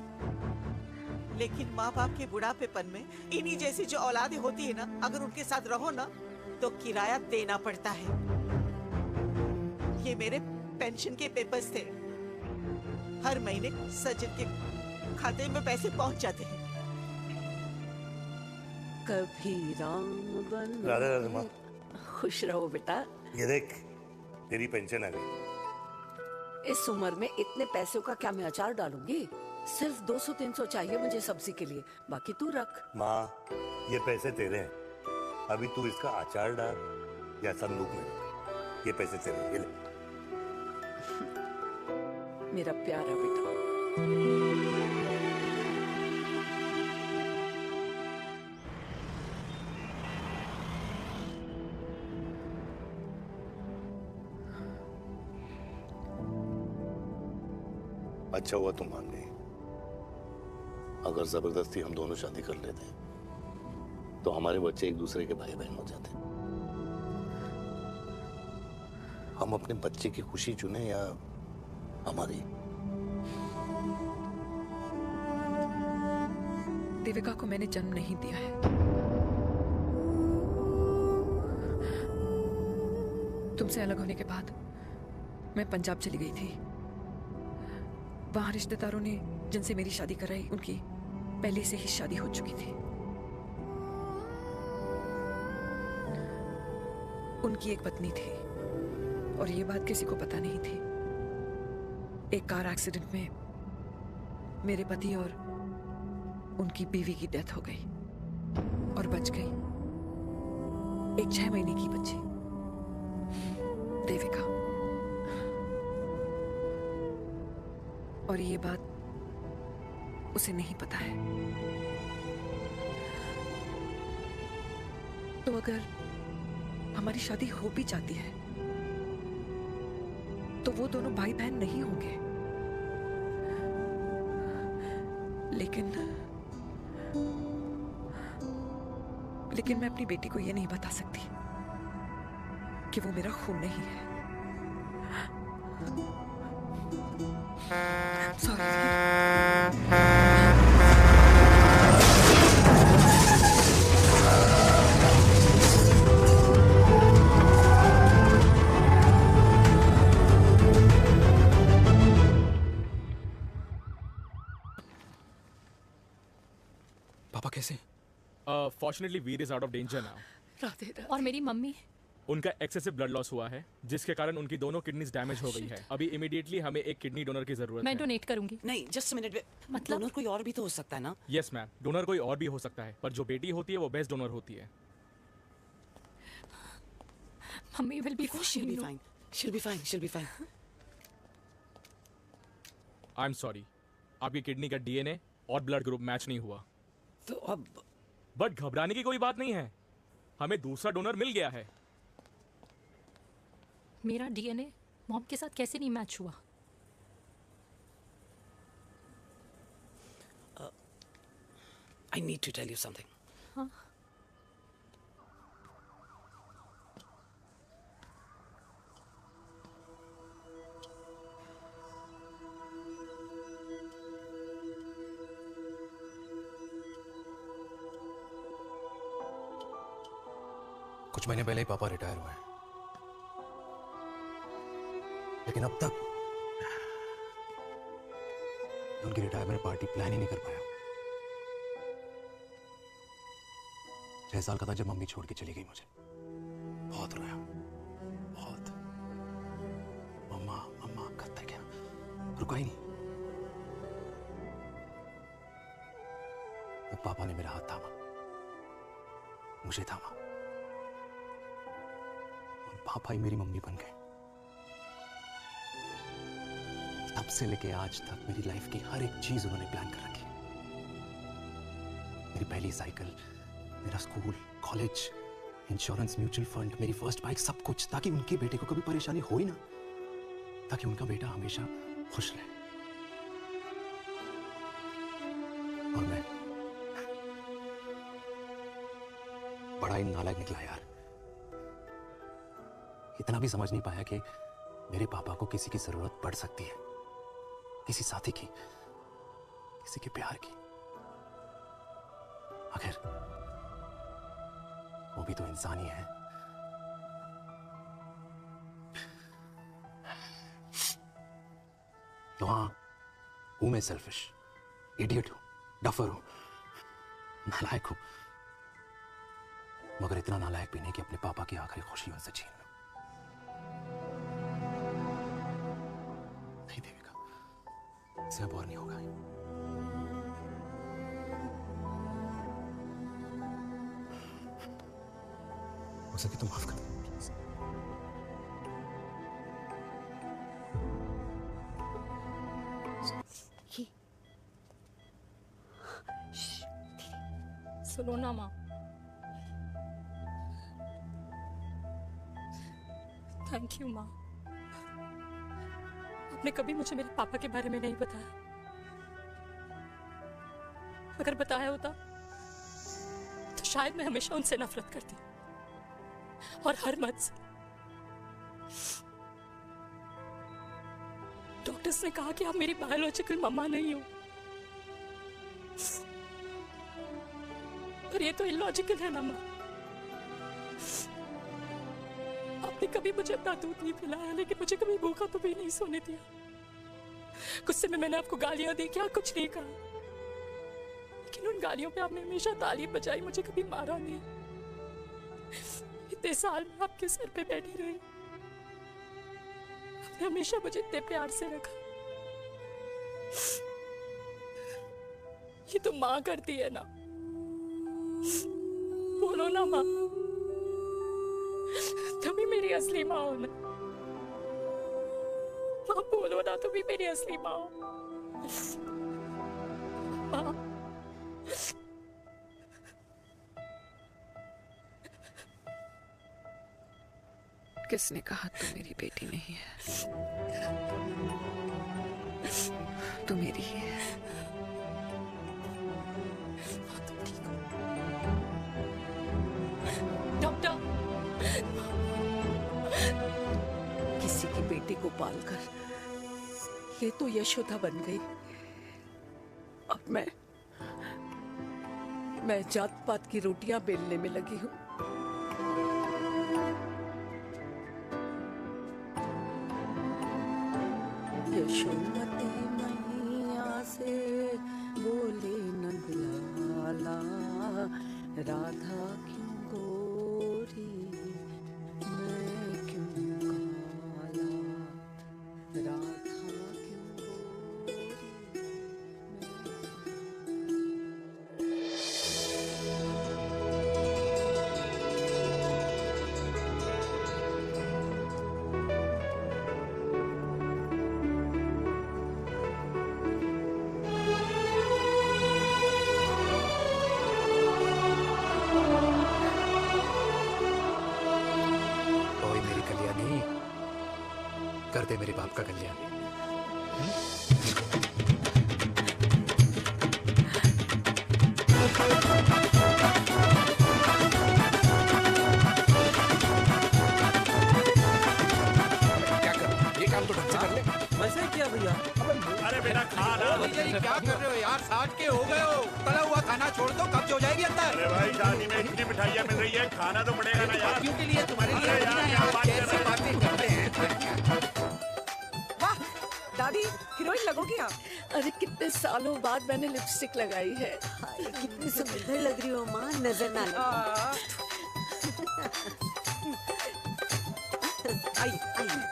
S17: लेकिन माँ बाप के बुढ़ापेपन में इन्हीं जैसी जो औलादें होती है ना, अगर उनके साथ रहो ना तो किराया देना पड़ता है। ये मेरे पेंशन के पेपर्स थे। हर महीने सज्जन के खाते में पैसे पहुंच जाते हैं।
S1: कभी राम बन।
S7: राधे राधे माँ।
S1: खुश रहो बेटा।
S7: ये देख, तेरी पेंशन आ गई।
S1: इस उम्र में इतने पैसों का क्या मैं अचार डालूंगी? सिर्फ 200-300 चाहिए मुझे सब्जी के लिए, बाकी तू रख।
S7: माँ, ये पैसे तेरे हैं। अभी तू इसका अचार डाल या संदूक में रख। ये पैसे तेरे हैं, ये ले।
S1: मेरा प्यारा बेटा।
S7: अच्छा हुआ तुम मान गई। अगर जबरदस्ती हम दोनों शादी कर लेते तो हमारे बच्चे एक दूसरे के भाई बहन हो जाते। हम अपने बच्चे की खुशी चुने या हमारी?
S14: देविका को मैंने जन्म नहीं दिया है। तुमसे अलग होने के बाद मैं पंजाब चली गई थी। वहां रिश्तेदारों ने जिनसे मेरी शादी कराई, उनकी पहले से ही शादी हो चुकी थी। उनकी एक पत्नी थी और ये बात किसी को पता नहीं थी। एक कार एक्सीडेंट में मेरे पति और उनकी बीवी की डेथ हो गई और बच गई एक 6 महीने की बच्ची, देविका। और ये बात उसे नहीं पता है। तो अगर हमारी शादी हो भी जाती है तो वो दोनों भाई बहन नहीं होंगे। लेकिन मैं अपनी बेटी को ये नहीं बता सकती कि वो मेरा खून नहीं है।
S18: Fortunately Veer is out of danger now.
S1: Radhe Radhe.
S9: और मेरी मम्मी?
S18: उनका एक्सेसिव ब्लड लॉस हुआ है जिसके कारण उनकी दोनों किडनीज डैमेज हो गई है। अभी इमीडिएटली हमें एक किडनी डोनर की जरूरत
S9: मैं
S18: है।
S9: डोनेट करूंगी।
S15: नहीं, जस्ट मिनट।
S9: मतलब
S15: डोनर कोई और भी तो हो सकता है ना?
S18: यस मैम, डोनर कोई और भी हो सकता है, पर जो बेटी होती है वो बेस्ट डोनर होती है।
S9: Mummy will be
S15: she'll be fine. She'll be fine. She'll be fine.
S18: I am sorry, आपकी किडनी का डीएनए और ब्लड ग्रुप मैच नहीं हुआ।
S15: तो अब
S18: बट घबराने की कोई बात नहीं है, हमें दूसरा डोनर मिल गया है।
S9: मेरा डीएनए मॉम के साथ कैसे नहीं मैच हुआ?
S15: I need to tell you something.
S9: हाँ?
S2: कुछ महीने पहले ही पापा रिटायर हुए हैं, लेकिन अब तक उनकी रिटायरमेंट पार्टी प्लान ही नहीं कर पाया। 6 साल का था जब मम्मी छोड़ के चली गई मुझे। बहुत रोया, बहुत। मम्मा मम्मा करता क्या, रुका ही नहीं। तो पापा ने मेरा हाथ थामा, मुझे थामा, और पापा ही मेरी मम्मी बन गए। तब से लेके आज तक मेरी लाइफ की हर एक चीज उन्होंने प्लान कर रखी। मेरी पहली साइकिल, मेरा school, college, insurance, mutual fund, मेरी फर्स्ट बाइक, सब कुछ, ताकि उनके बेटे को कभी परेशानी हो ही ना, ताकि उनका बेटा हमेशा खुश रहे। और मैं बड़ा ही नालायक निकला यार। इतना भी समझ नहीं पाया कि मेरे पापा को किसी की जरूरत पड़ सकती है, किसी साथी की, किसी के प्यार की। आखिर वो भी तो इंसान ही है। तो हाँ, हूं मैं सेल्फिश, इडियट हूं, डफर हूं, नालायक हूं, मगर इतना नालायक भी नहीं कि अपने पापा की आखिरी खुशी उनसे छीन लूं। नहीं देविका, इससे अब और नहीं होगा। हो सके तो माफ कर दो प्लीज।
S9: सुनो ना माँ, थैंक यू माँ। आपने कभी मुझे मेरे पापा के बारे में नहीं बताया। अगर बताया होता तो शायद मैं हमेशा उनसे नफरत करती, और हर मत से। डॉक्टर्स ने कहा कि आप मेरी बायोलॉजिकल मम्मा नहीं हो, पर ये तो इलॉजिकल है ना माँ। आपने कभी मुझे अपना दूध नहीं पिलाया, लेकिन मुझे कभी भूखा तो भी नहीं सोने दिया। गुस्से में मैंने आपको गालियां दी, क्या कुछ नहीं कहा, लेकिन उन गालियों पे आपने हमेशा ताली बजाई, मुझे कभी मारा नहीं। इतने साल में आपके सर पे बैठी रही, आपने हमेशा मुझे इतने प्यार से रखा। ये तो माँ करती है ना, बोलो ना माँ, तुम ही मेरी असली माँ हो ना। माँ बोलो ना, तुम ही मेरी असली माँ हो। माँ,
S14: किसने कहा तू मेरी बेटी नहीं है? तू मेरी ही है।
S1: डॉक्टर, किसी की बेटी को पालकर ये तो यशोदा बन गई। अब मैं जात पात की रोटियां बेलने में लगी हूँ। यशोमती मैया से बोले नंदलाला,
S14: राधा क्यों गोरी मैं क्यों काला, राधा क्यों गोरी
S2: ओए मेरी कल्याणी, कर दे मेरे बाप का कल्याण।
S5: क्या कर, ये काम तो ढंग से कर ले।
S16: वैसे क्या भैया?
S3: अरे बेटा खा ना।
S8: भैया ये क्या कर रहे हो यार? 60 के हो गए हो, तला हुआ खाना छोड़ दो, कब्ज हो जाएगी अंदर।
S3: अरे भाई शादी में इतनी मिठाइयाँ मिल रही है, खाना तो पड़ेगा ना यार।
S8: क्यों के लिए तुम्हारे लिए
S3: अरे यार क्या बात कर
S8: कैसे
S3: रहे
S8: बातें करते हैं?
S14: वाह दादी, हीरोइन लगोगी आप।
S1: अरे कितने सालों बाद मैंने लिपस्टिक लगाई है।
S13: हाय, कितनी सुंदर लग रही हो माँ, नजर ना लगे।
S14: आइए आइए।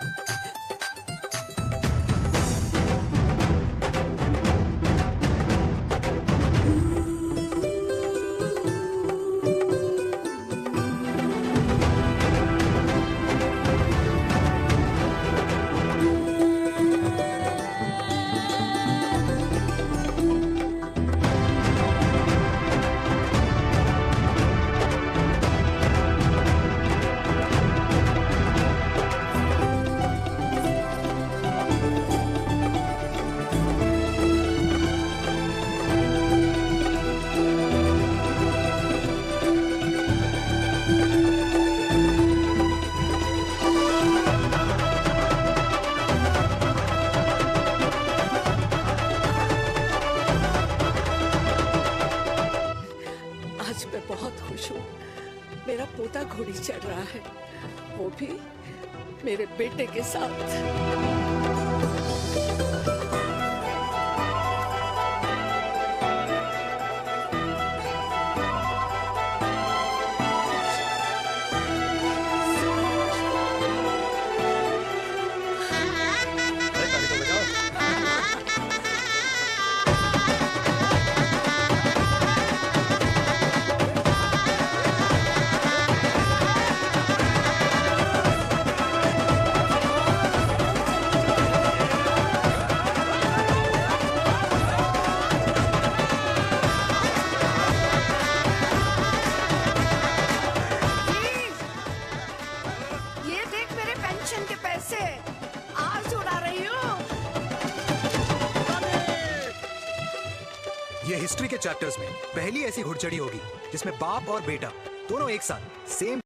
S1: आज मैं बहुत खुश हूँ। मेरा पोता घोड़ी चढ़ रहा है, वो भी मेरे बेटे के साथ।
S15: ये देख मेरे पेंशन के पैसे आज उड़ा रही हूँ।
S2: ये हिस्ट्री के चैप्टर्स में पहली ऐसी घुड़चढ़ी होगी जिसमें बाप और बेटा दोनों एक साथ सेम